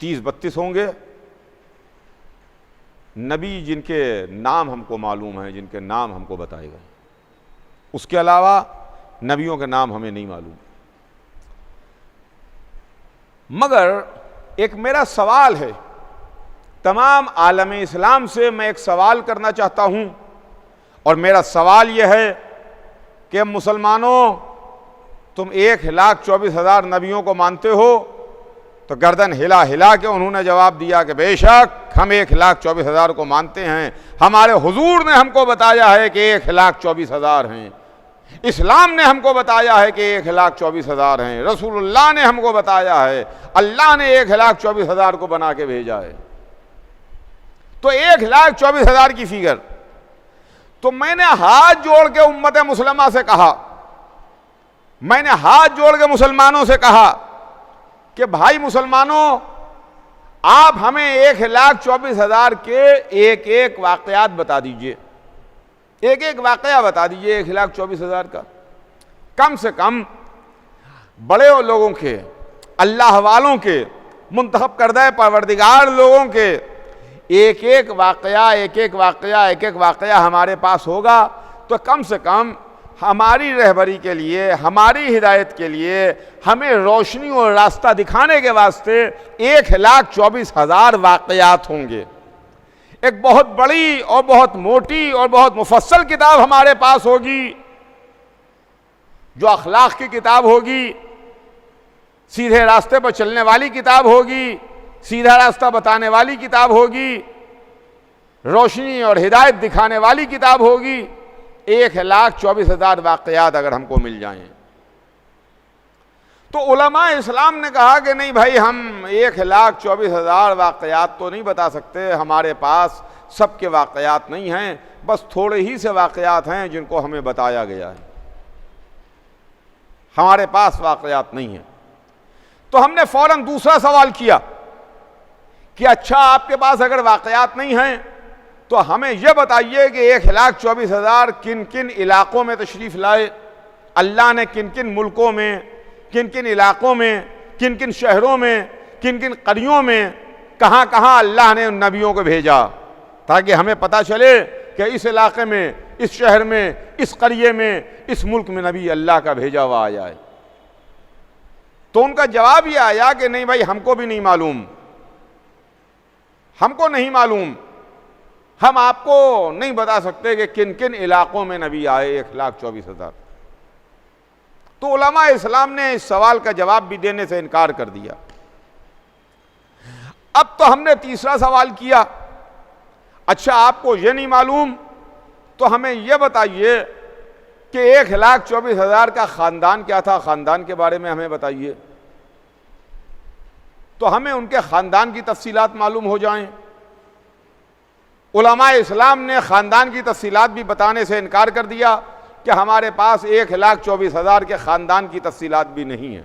30-32 ہوں گے نبی جن کے نام ہم کو معلوم ہیں، جن کے نام ہم کو بتائے گئے۔ اس کے علاوہ نبیوں کے نام ہمیں نہیں معلوم۔ مگر ایک میرا سوال ہے، تمام عالم اسلام سے میں ایک سوال کرنا چاہتا ہوں، اور میرا سوال یہ ہے کہ مسلمانوں، تم 1,24,000 نبیوں کو مانتے ہو؟ تو گردن ہلا ہلا کے انہوں نے جواب دیا کہ بے شک ہم 1,24,000 کو مانتے ہیں، ہمارے حضور نے ہم کو بتایا ہے کہ 1,24,000 ہیں، اسلام نے ہم کو بتایا ہے کہ 1,24,000 ہیں، رسول اللہ نے ہم کو بتایا ہے، اللہ نے 1,24,000 کو بنا کے بھیجا ہے۔ تو 1,24,000 کی فگر، تو میں نے ہاتھ جوڑ کے امت مسلمہ سے کہا، میں نے ہاتھ جوڑ کے مسلمانوں سے کہا کہ بھائی مسلمانوں، آپ ہمیں 1,24,000 کے ایک ایک واقعات بتا دیجئے، ایک ایک واقعہ بتا دیجئے 1,24,000 کا، کم سے کم بڑے لوگوں کے، اللہ والوں کے، منتخب کردہ پروردگار لوگوں کے ایک ایک واقعہ ہمارے پاس ہوگا تو کم سے کم ہماری رہبری کے لیے، ہماری ہدایت کے لیے، ہمیں روشنی اور راستہ دکھانے کے واسطے 1,24,000 واقعات ہوں گے۔ ایک بہت بڑی اور بہت موٹی اور بہت مفصل کتاب ہمارے پاس ہوگی، جو اخلاق کی کتاب ہوگی، سیدھے راستے پر چلنے والی کتاب ہوگی، سیدھا راستہ بتانے والی کتاب ہوگی، روشنی اور ہدایت دکھانے والی کتاب ہوگی۔ 1,24,000 واقعات اگر ہم کو مل جائیں تو علماء اسلام نے کہا کہ نہیں بھائی، ہم 1,24,000 واقعات تو نہیں بتا سکتے، ہمارے پاس سب کے واقعات نہیں ہیں، بس تھوڑے ہی سے واقعات ہیں جن کو ہمیں بتایا گیا ہے، ہمارے پاس واقعات نہیں ہیں۔ تو ہم نے فوراً دوسرا سوال کیا کہ اچھا آپ کے پاس اگر واقعات نہیں ہیں تو ہمیں یہ بتائیے کہ 1,24,000 کن کن علاقوں میں تشریف لائے، اللہ نے کن کن ملکوں میں، کن کن علاقوں میں، کن کن شہروں میں، کن کن قریوں میں، کہاں کہاں اللہ نے ان نبیوں کو بھیجا، تاکہ ہمیں پتہ چلے کہ اس علاقے میں، اس شہر میں، اس قریے میں، اس ملک میں نبی اللہ کا بھیجا ہوا آیا ہے۔ تو ان کا جواب یہ آیا کہ نہیں بھائی، ہم کو بھی نہیں معلوم، ہم کو نہیں معلوم، ہم آپ کو نہیں بتا سکتے کہ کن کن علاقوں میں نبی آئے 1,24,000۔ تو علماء اسلام نے اس سوال کا جواب بھی دینے سے انکار کر دیا۔ اب تو ہم نے تیسرا سوال کیا، اچھا آپ کو یہ نہیں معلوم تو ہمیں یہ بتائیے کہ 1,24,000 کا خاندان کیا تھا، خاندان کے بارے میں ہمیں بتائیے، تو ہمیں ان کے خاندان کی تفصیلات معلوم ہو جائیں۔ علماء اسلام نے خاندان کی تفصیلات بھی بتانے سے انکار کر دیا کہ ہمارے پاس 1,24,000 کے خاندان کی تفصیلات بھی نہیں ہیں۔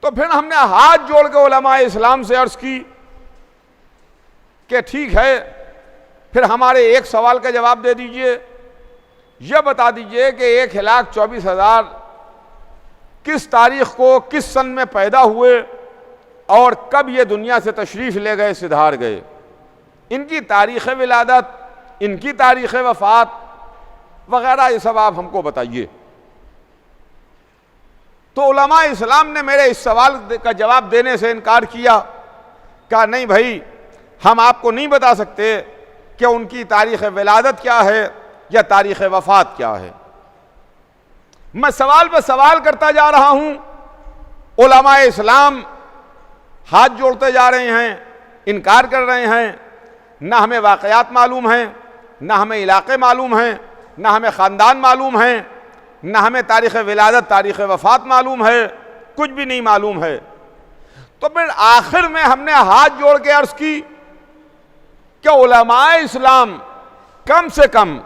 تو پھر ہم نے ہاتھ جوڑ کے علماء اسلام سے عرض کی کہ ٹھیک ہے، پھر ہمارے ایک سوال کا جواب دے دیجئے، یہ بتا دیجئے کہ 1,24,000 کس تاریخ کو، کس سن میں پیدا ہوئے اور کب یہ دنیا سے تشریف لے گئے، سدھار گئے، ان کی تاریخ ولادت، ان کی تاریخ وفات وغیرہ یہ سب آپ ہم کو بتائیے۔ تو علماء اسلام نے میرے اس سوال کا جواب دینے سے انکار کیا، کہا نہیں بھائی، ہم آپ کو نہیں بتا سکتے کہ ان کی تاریخ ولادت کیا ہے یا تاریخ وفات کیا ہے۔ میں سوال پہ سوال کرتا جا رہا ہوں، علماء اسلام ہاتھ جوڑتے جا رہے ہیں، انکار کر رہے ہیں، نہ ہمیں واقعات معلوم ہیں، نہ ہمیں علاقے معلوم ہیں، نہ ہمیں خاندان معلوم ہیں، نہ ہمیں تاریخ ولادت، تاریخ وفات معلوم ہے، کچھ بھی نہیں معلوم ہے۔ تو پھر آخر میں ہم نے ہاتھ جوڑ کے عرض کی کہ علماء اسلام کم سے کم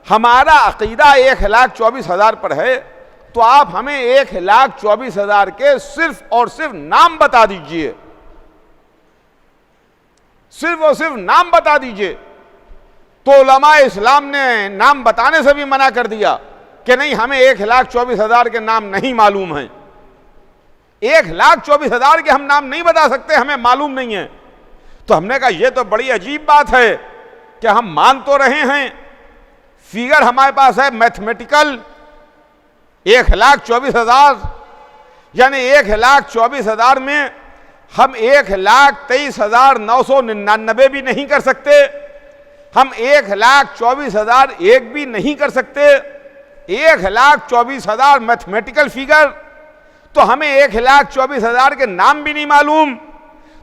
ہمارا عقیدہ 1,24,000 پر ہے، تو آپ ہمیں 1,24,000 کے صرف اور صرف نام بتا دیجئے، صرف اور صرف نام بتا دیجئے۔ تو علماء اسلام نے نام بتانے سے بھی منع کر دیا کہ نہیں، ہمیں 1,24,000 کے نام نہیں معلوم ہیں، 1,24,000 کے ہم نام نہیں بتا سکتے، ہمیں معلوم نہیں ہے۔ تو ہم نے کہا یہ تو بڑی عجیب بات ہے کہ ہم مان تو رہے ہیں، فیگر ہمارے پاس ہے میتھمیٹیکل 1,24,000، یعنی 1,24,000 میں ہم 1,23,999 بھی نہیں کر سکتے، ہم 1,24,000 ایک بھی نہیں کر سکتے، 1,24,000 میتھمیٹیکل فیگر، تو ہمیں 1,24,000 کے نام بھی نہیں معلوم۔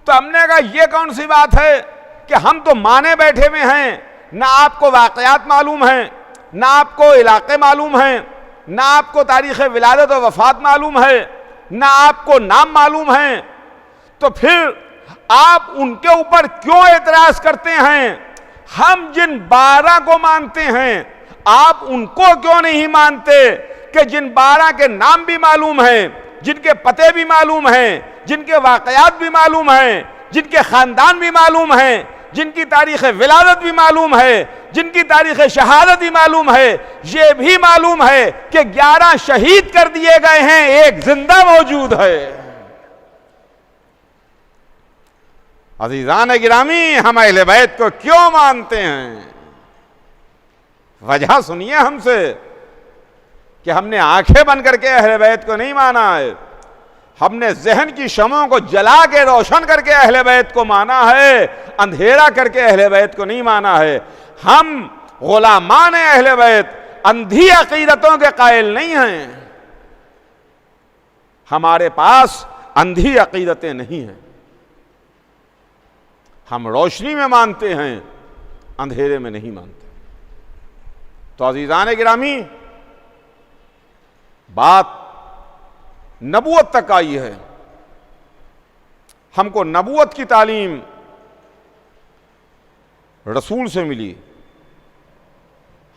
تو ہم نے کہا یہ کون سی بات ہے کہ ہم تو مانے بیٹھے ہوئے ہیں، نہ آپ کو واقعات معلوم ہیں، نہ آپ کو علاقے معلوم ہیں، نہ آپ کو تاریخ ولادت و وفات معلوم ہے، نہ آپ کو نام معلوم ہیں، تو پھر آپ ان کے اوپر کیوں اعتراض کرتے ہیں؟ ہم جن 12 کو مانتے ہیں آپ ان کو کیوں نہیں مانتے کہ جن 12 کے نام بھی معلوم ہیں، جن کے پتے بھی معلوم ہیں، جن کے واقعات بھی معلوم ہیں، جن کے خاندان بھی معلوم ہیں، جن کی تاریخ ولادت بھی معلوم ہے، جن کی تاریخ شہادت بھی معلوم ہے، یہ بھی معلوم ہے کہ 11 شہید کر دیے گئے ہیں، ایک زندہ موجود ہے۔ عزیزان گرامی، ہم اہل بیت کو کیوں مانتے ہیں؟ وجہ سنیے ہم سے کہ ہم نے آنکھیں بند کر کے اہل بیت کو نہیں مانا ہے، ہم نے ذہن کی شمعوں کو جلا کے روشن کر کے اہل بیت کو مانا ہے، اندھیرا کر کے اہل بیت کو نہیں مانا ہے۔ ہم غلامان اہل بیت اندھی عقیدتوں کے قائل نہیں ہیں، ہمارے پاس اندھی عقیدتیں نہیں ہیں، ہم روشنی میں مانتے ہیں، اندھیرے میں نہیں مانتے۔ تو عزیزان گرامی بات نبوت تک آئی ہے. ہم کو نبوت کی تعلیم رسول سے ملی.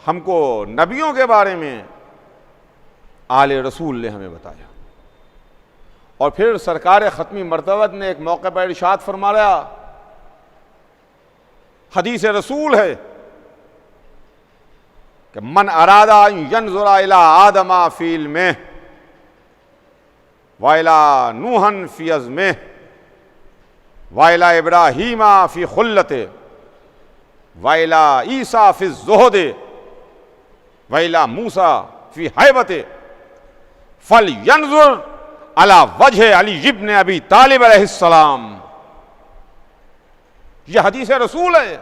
ہم کو نبیوں کے بارے میں آل رسول نے ہمیں بتایا. اور پھر سرکار ختمی مرتبت نے ایک موقع پر ارشاد فرمایا, حدیث رسول ہے کہ من اراد ان ینظر الی آدم فی علمہ وَإِلَى نُوحٍ فِي عَزْمِهِ وَإِلَى إِبْرَاهِيمَ فِي خُلَّتِهِ وَإِلَى عِيسَىٰ فِي الزُّهْدِ وَإِلَى مُوسَىٰ فِي هَيْبَتِهِ فَلْيَنظُرْ عَلَى وَجْهِ عَلِيِّ بْنِ أَبِي طَالِبٍ علیہ السلام. یہ حدیث رسول ہے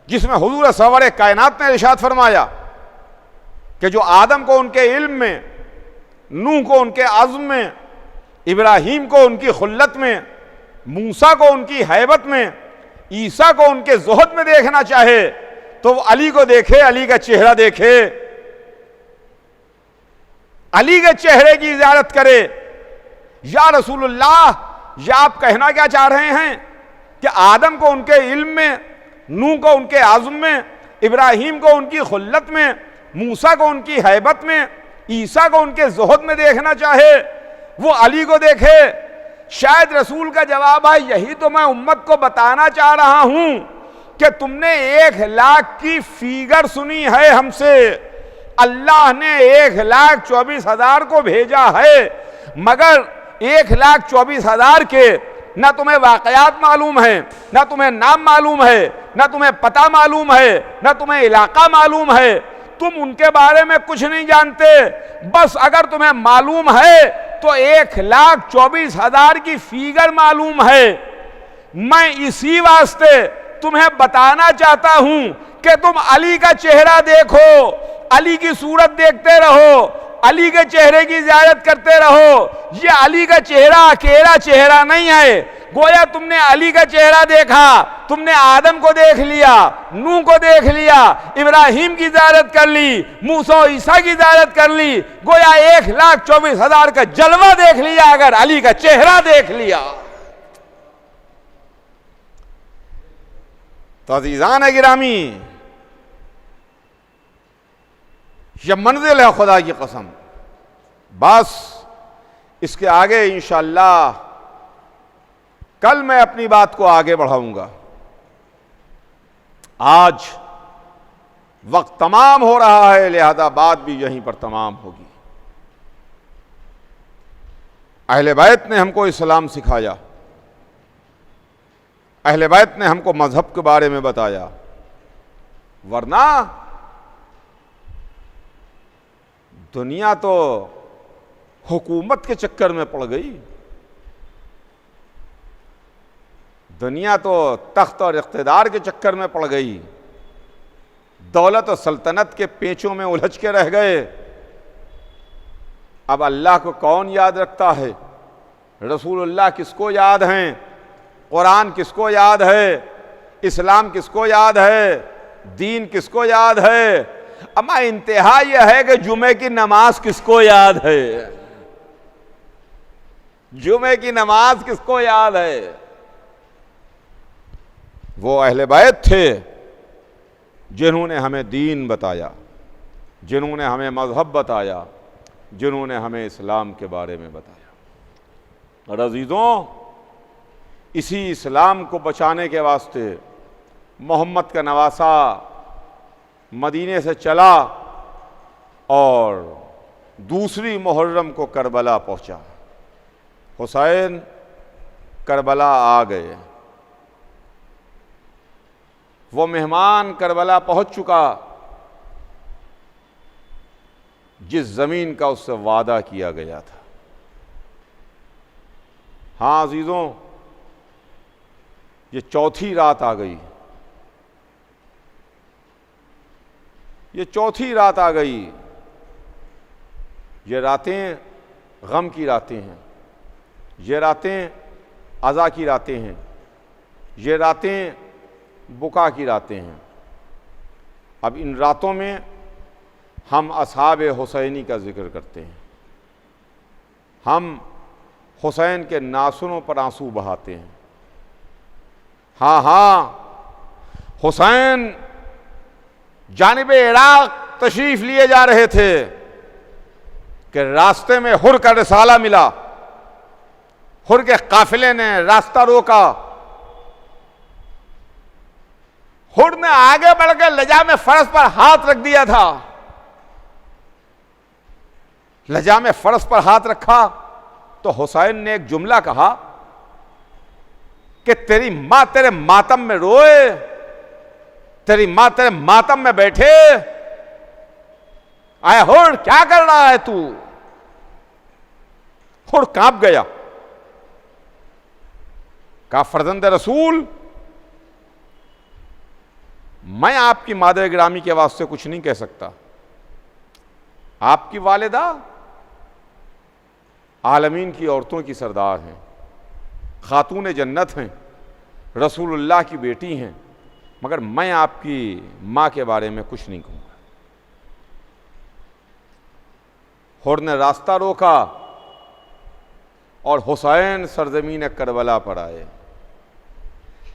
جس میں حضور سرور کائنات نے ارشاد فرمایا کہ جو آدم کو ان کے علم میں, نوح کو ان کے عزم میں, ابراہیم کو ان کی خلت میں, موسیٰ کو ان کی ہیبت میں, عیسیٰ کو ان کے زہد میں دیکھنا چاہے تو وہ علی کو دیکھے, علی کا چہرہ دیکھے, علی کے چہرے کی زیارت کرے. یا رسول اللہ, یا آپ کہنا کیا چاہ رہے ہیں کہ آدم کو ان کے علم میں, نوح کو ان کے عزم میں, ابراہیم کو ان کی خلت میں, موسیٰ کو ان کی ہیبت میں, عیسیٰ کو ان کے زہد میں دیکھنا چاہے وہ علی کو دیکھے؟ شاید رسول کا جواب ہے یہی تو میں امت کو بتانا چاہ رہا ہوں کہ تم نے 1,00,000 کی فیگر سنی ہے ہم سے. اللہ نے 1,24,000 کو بھیجا ہے, مگر 1,24,000 کے نہ تمہیں واقعات معلوم ہیں, نہ تمہیں نام معلوم ہے, نہ تمہیں پتہ معلوم ہے, نہ تمہیں علاقہ معلوم ہے. تم ان کے بارے میں کچھ نہیں جانتے. بس اگر تمہیں معلوم ہے تو 1,24,000 کی فیگر معلوم ہے. میں اسی واسطے تمہیں بتانا چاہتا ہوں کہ تم علی کا چہرہ دیکھو, علی کی صورت دیکھتے رہو, علی کے چہرے کی زیارت کرتے رہو. یہ علی کا چہرہ اکیلا چہرہ نہیں ہے. گویا تم نے علی کا چہرہ دیکھا, تم نے آدم کو دیکھ لیا, نوح کو دیکھ لیا, ابراہیم کی زیارت کر لی, موسیٰ و عیسیٰ کی زیارت کر لی. گویا 1,24,000 کا جلوہ دیکھ لیا اگر علی کا چہرہ دیکھ لیا. تو عزیزان گرامی, یہ منزل ہے خدا کی قسم. بس اس کے آگے انشاءاللہ کل میں اپنی بات کو آگے بڑھاؤں گا. آج وقت تمام ہو رہا ہے, لہذا بات بھی یہیں پر تمام ہوگی. اہل بیت نے ہم کو اسلام سکھایا, اہل بیت نے ہم کو مذہب کے بارے میں بتایا, ورنہ دنیا تو حکومت کے چکر میں پڑ گئی. دنیا تو تخت اور اقتدار کے چکر میں پڑ گئی, دولت و سلطنت کے پیچوں میں الجھ کے رہ گئے. اب اللہ کو کون یاد رکھتا ہے؟ رسول اللہ کس کو یاد ہیں؟ قرآن کس کو یاد ہے؟ اسلام کس کو یاد ہے؟ دین کس کو یاد ہے؟ اما انتہا یہ ہے کہ جمعے کی نماز کس کو یاد ہے؟ جمعے کی نماز کس کو یاد ہے؟ وہ اہل بیت تھے جنہوں نے ہمیں دین بتایا, جنہوں نے ہمیں مذہب بتایا, جنہوں نے ہمیں اسلام کے بارے میں بتایا. اور عزیزوں, اسی اسلام کو بچانے کے واسطے محمد کا نواسہ مدینے سے چلا اور دوسری محرم کو کربلا پہنچا. حسین کربلا آ گئے, وہ مہمان کربلا پہنچ چکا جس زمین کا اس سے وعدہ کیا گیا تھا. ہاں عزیزوں, یہ چوتھی رات آ گئی, یہ چوتھی رات آ گئی. یہ راتیں غم کی راتیں ہیں, یہ راتیں عزا کی راتیں ہیں, یہ راتیں بکا کی راتیں ہیں. اب ان راتوں میں ہم اصحاب حسینی کا ذکر کرتے ہیں، ہم حسین کے ناصروں پر آنسو بہاتے ہیں۔ ہاں ہاں، حسین جانب عراق تشریف لیے جا رہے تھے کہ راستے میں حر کا رسالہ ملا، حر کے قافلے نے راستہ روکا، حر نے آگے بڑھ کے لجام فرس پر ہاتھ رکھ دیا تھا، لجام فرس پر ہاتھ رکھا تو حسین نے ایک جملہ کہا کہ تیری ماں تیرے ماتم میں روئے، تیری ماں تیرے ماتم میں بیٹھے، آئے حر کیا کر رہا ہے تو؟ حر کانپ گیا، کہا فرزند رسول، میں آپ کی مادر گرامی کے واسطے کچھ نہیں کہہ سکتا، آپ کی والدہ عالمین کی عورتوں کی سردار ہیں، خاتون جنت ہیں، رسول اللہ کی بیٹی ہیں، مگر میں آپ کی ماں کے بارے میں کچھ نہیں کہوں گا۔ حر نے راستہ روکا اور حسین سرزمین کربلا پر آئے،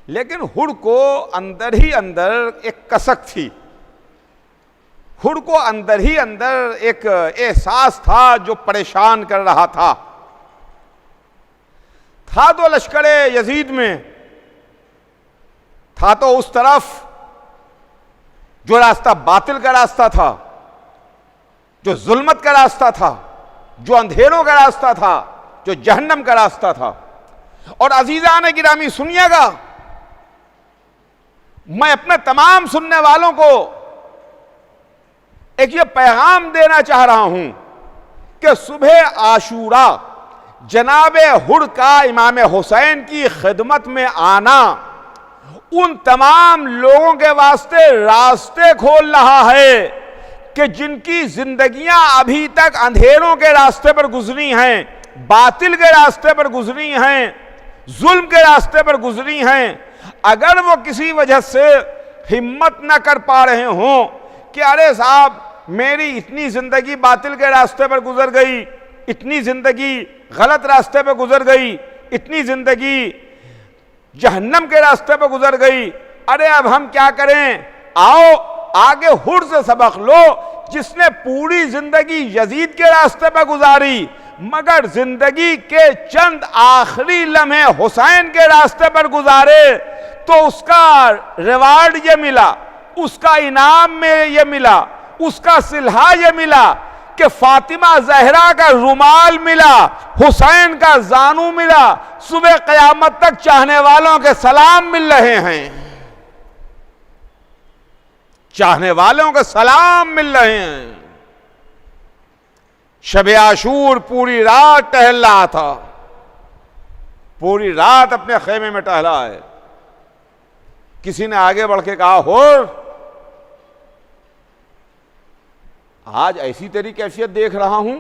لیکن حر کو اندر ہی اندر ایک کسک تھی، حر کو اندر ہی اندر ایک احساس تھا جو پریشان کر رہا تھا تو لشکر یزید میں تھا، تو اس طرف جو راستہ باطل کا راستہ تھا، جو ظلمت کا راستہ تھا، جو اندھیروں کا راستہ تھا، جو جہنم کا راستہ تھا۔ اور عزیزان گرامی سنیے گا، میں اپنے تمام سننے والوں کو ایک یہ پیغام دینا چاہ رہا ہوں کہ صبح عاشوراء جناب حر کا امام حسین کی خدمت میں آنا ان تمام لوگوں کے واسطے راستے کھول رہا ہے کہ جن کی زندگیاں ابھی تک اندھیروں کے راستے پر گزری ہیں، باطل کے راستے پر گزری ہیں، ظلم کے راستے پر گزری ہیں، اگر وہ کسی وجہ سے ہمت نہ کر پا رہے ہوں کہ ارے صاحب میری اتنی زندگی باطل کے راستے پر گزر گئی، اتنی زندگی غلط راستے پہ گزر گئی، اتنی زندگی جہنم کے راستے پہ گزر گئی، ارے اب ہم کیا کریں؟ آؤ آگے حر سے سبق لو، جس نے پوری زندگی یزید کے راستے پہ گزاری مگر زندگی کے چند آخری لمحے حسین کے راستے پر گزارے تو اس کا ریوارڈ یہ ملا، اس کا انعام میں یہ ملا، اس کا صلہ یہ ملا کہ فاطمہ زہرا کا رومال ملا، حسین کا زانو ملا، صبح قیامت تک چاہنے والوں کے سلام مل رہے ہیں، چاہنے والوں کے سلام مل رہے ہیں۔ شب عاشور پوری رات ٹہل رہا تھا، پوری رات اپنے خیمے میں ٹہلا ہے، کسی نے آگے بڑھ کے کہا حر آج ایسی تیری کیفیت دیکھ رہا ہوں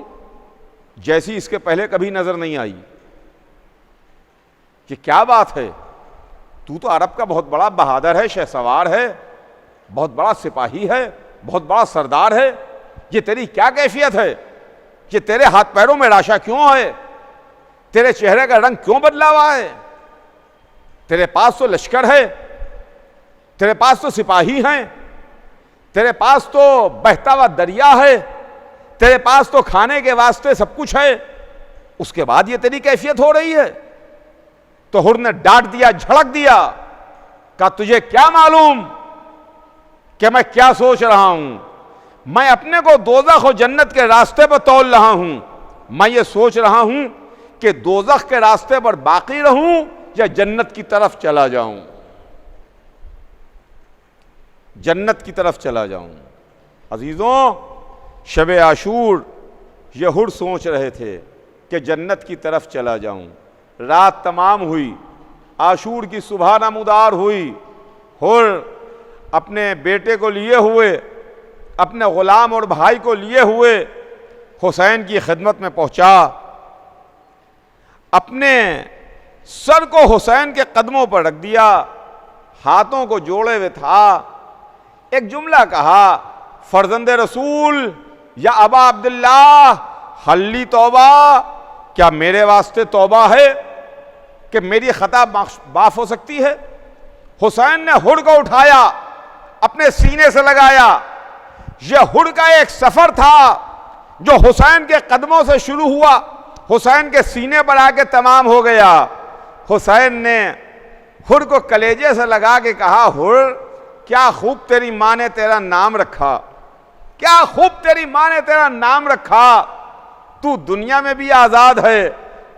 جیسی اس کے پہلے کبھی نظر نہیں آئی، کہ کیا بات ہے؟ تو عرب کا بہت بڑا بہادر ہے، شہسوار ہے، بہت بڑا سپاہی ہے، بہت بڑا سردار ہے، یہ تیری کیا کیفیت ہے؟ یہ تیرے ہاتھ پیروں میں راشا کیوں ہے؟ تیرے چہرے کا رنگ کیوں بدلا ہوا ہے؟ تیرے پاس تو لشکر ہے، تیرے پاس تو سپاہی ہیں، تیرے پاس تو بہتا ہوا دریا ہے، تیرے پاس تو کھانے کے واسطے سب کچھ ہے، اس کے بعد یہ تیری کیفیت ہو رہی ہے؟ تو حر نے ڈانٹ دیا، جھڑک دیا، کہا تجھے کیا معلوم کہ میں کیا سوچ رہا ہوں؟ میں اپنے کو دوزخ و جنت کے راستے پر تول رہا ہوں، میں یہ سوچ رہا ہوں کہ دوزخ کے راستے پر باقی رہوں یا جنت کی طرف چلا جاؤں، جنت کی طرف چلا جاؤں۔ عزیزوں، شب عاشور یہ حر سوچ رہے تھے کہ جنت کی طرف چلا جاؤں۔ رات تمام ہوئی، عاشور کی صبح نمودار ہوئی، حر اپنے بیٹے کو لیے ہوئے، اپنے غلام اور بھائی کو لیے ہوئے حسین کی خدمت میں پہنچا، اپنے سر کو حسین کے قدموں پر رکھ دیا، ہاتھوں کو جوڑے ہوئے تھا، ایک جملہ کہا فرزند رسول یا ابا عبداللہ حلی توبہ، کیا میرے واسطے توبہ ہے کہ میری خطا معاف ہو سکتی ہے؟ حسین نے ہڑ کو اٹھایا، اپنے سینے سے لگایا۔ یہ ہڑ کا ایک سفر تھا جو حسین کے قدموں سے شروع ہوا، حسین کے سینے پر آ کے تمام ہو گیا۔ حسین نے ہڑ کو کلیجے سے لگا کے کہا، ہڑ کیا خوب تیری ماں نے تیرا نام رکھا، کیا خوب تیری ماں نے تیرا نام رکھا، تو دنیا میں بھی آزاد ہے،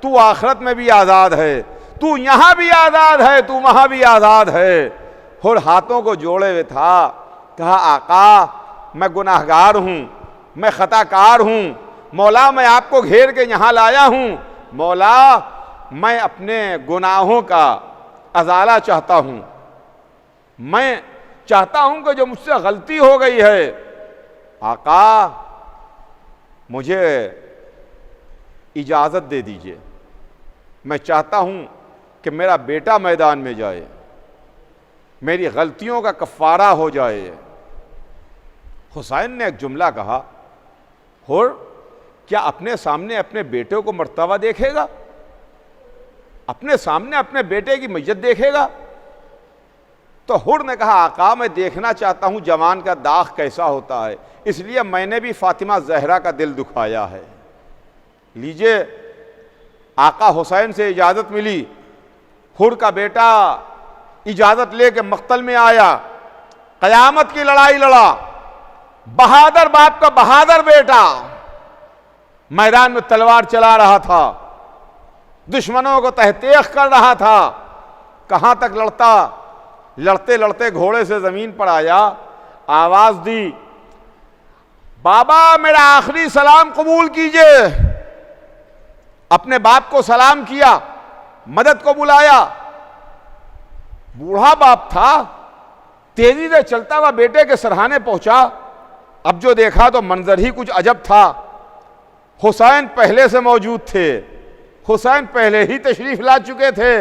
تو آخرت میں بھی آزاد ہے، تو یہاں بھی آزاد ہے، تو وہاں بھی آزاد ہے۔ ہڑ ہاتھوں کو جوڑے ہوئے تھا، کہا آقا میں گناہگار ہوں، میں خطا کار ہوں، مولا میں آپ کو گھیر کے یہاں لایا ہوں، مولا میں اپنے گناہوں کا ازالہ چاہتا ہوں، میں چاہتا ہوں کہ جو مجھ سے غلطی ہو گئی ہے آقا مجھے اجازت دے دیجئے، میں چاہتا ہوں کہ میرا بیٹا میدان میں جائے، میری غلطیوں کا کفارہ ہو جائے۔ حسین نے ایک جملہ کہا، ہڑ کیا اپنے سامنے اپنے بیٹے کو مرتبہ دیکھے گا؟ اپنے سامنے اپنے بیٹے کی میت دیکھے گا؟ تو ہڑ نے کہا آقا میں دیکھنا چاہتا ہوں جوان کا داغ کیسا ہوتا ہے، اس لیے میں نے بھی فاطمہ زہرا کا دل دکھایا ہے۔ لیجئے آقا حسین سے اجازت ملی، ہڑ کا بیٹا اجازت لے کے مقتل میں آیا، قیامت کی لڑائی لڑا، بہادر باپ کا بہادر بیٹا میدان میں تلوار چلا رہا تھا، دشمنوں کو تحقیق کر رہا تھا۔ کہاں تک لڑتا، لڑتے لڑتے گھوڑے سے زمین پر آیا، آواز دی بابا میرا آخری سلام قبول کیجئے۔ اپنے باپ کو سلام کیا، مدد کو بلایا۔ بوڑھا باپ تھا، تیزی سے چلتا ہوا بیٹے کے سرہانے پہنچا۔ اب جو دیکھا تو منظر ہی کچھ عجب تھا۔ حسین پہلے سے موجود تھے، حسین پہلے ہی تشریف لا چکے تھے۔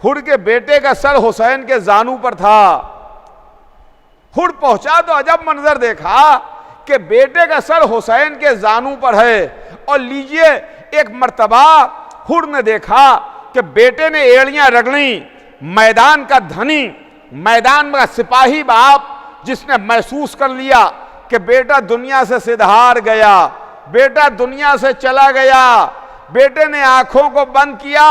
ہڑ کے بیٹے کا سر حسین کے زانو پر تھا۔ ہڑ پہنچا تو عجب منظر دیکھا کہ بیٹے کا سر حسین کے زانو پر ہے، اور لیجئے ایک مرتبہ ہڑ نے دیکھا کہ بیٹے نے ایڑیاں رگڑیں۔ میدان کا دھنی، میدان کا سپاہی باپ جس نے محسوس کر لیا کہ بیٹا دنیا سے سدھار گیا، بیٹا دنیا سے چلا گیا، بیٹے نے آنکھوں کو بند کیا۔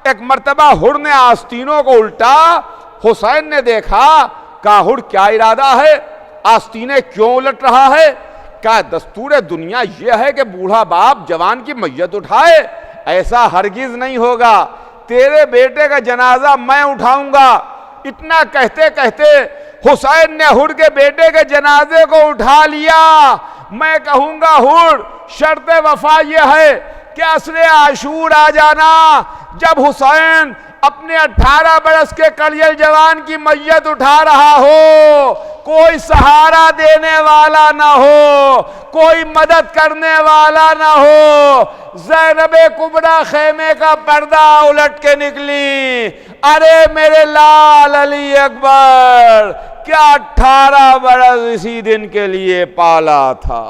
ایک مرتبہ ہڑ نے آستینوں کو الٹا، حسین نے دیکھا، کہا ہڑ کیا ارادہ ہے، آستینے کیوں الٹ رہا ہے؟ کیا دستور دنیا یہ ہے کہ بوڑھا باپ جوان کی میت اٹھائے؟ ایسا ہرگز نہیں ہوگا، تیرے بیٹے کا جنازہ میں اٹھاؤں گا۔ اتنا کہتے کہتے حسین نے ہڑ کے بیٹے کے جنازے کو اٹھا لیا۔ میں کہوں گا ہڑ شرط وفا یہ ہے کہ عصر عاشور آ جانا، جب حسین اپنے 18 برس کے کلیل جوان کی میت اٹھا رہا ہو، کوئی سہارا دینے والا نہ ہو، کوئی مدد کرنے والا نہ ہو۔ زینب کبریٰ خیمے کا پردہ الٹ کے نکلی، ارے میرے لال علی اکبر، کیا 18 برس اسی دن کے لیے پالا تھا۔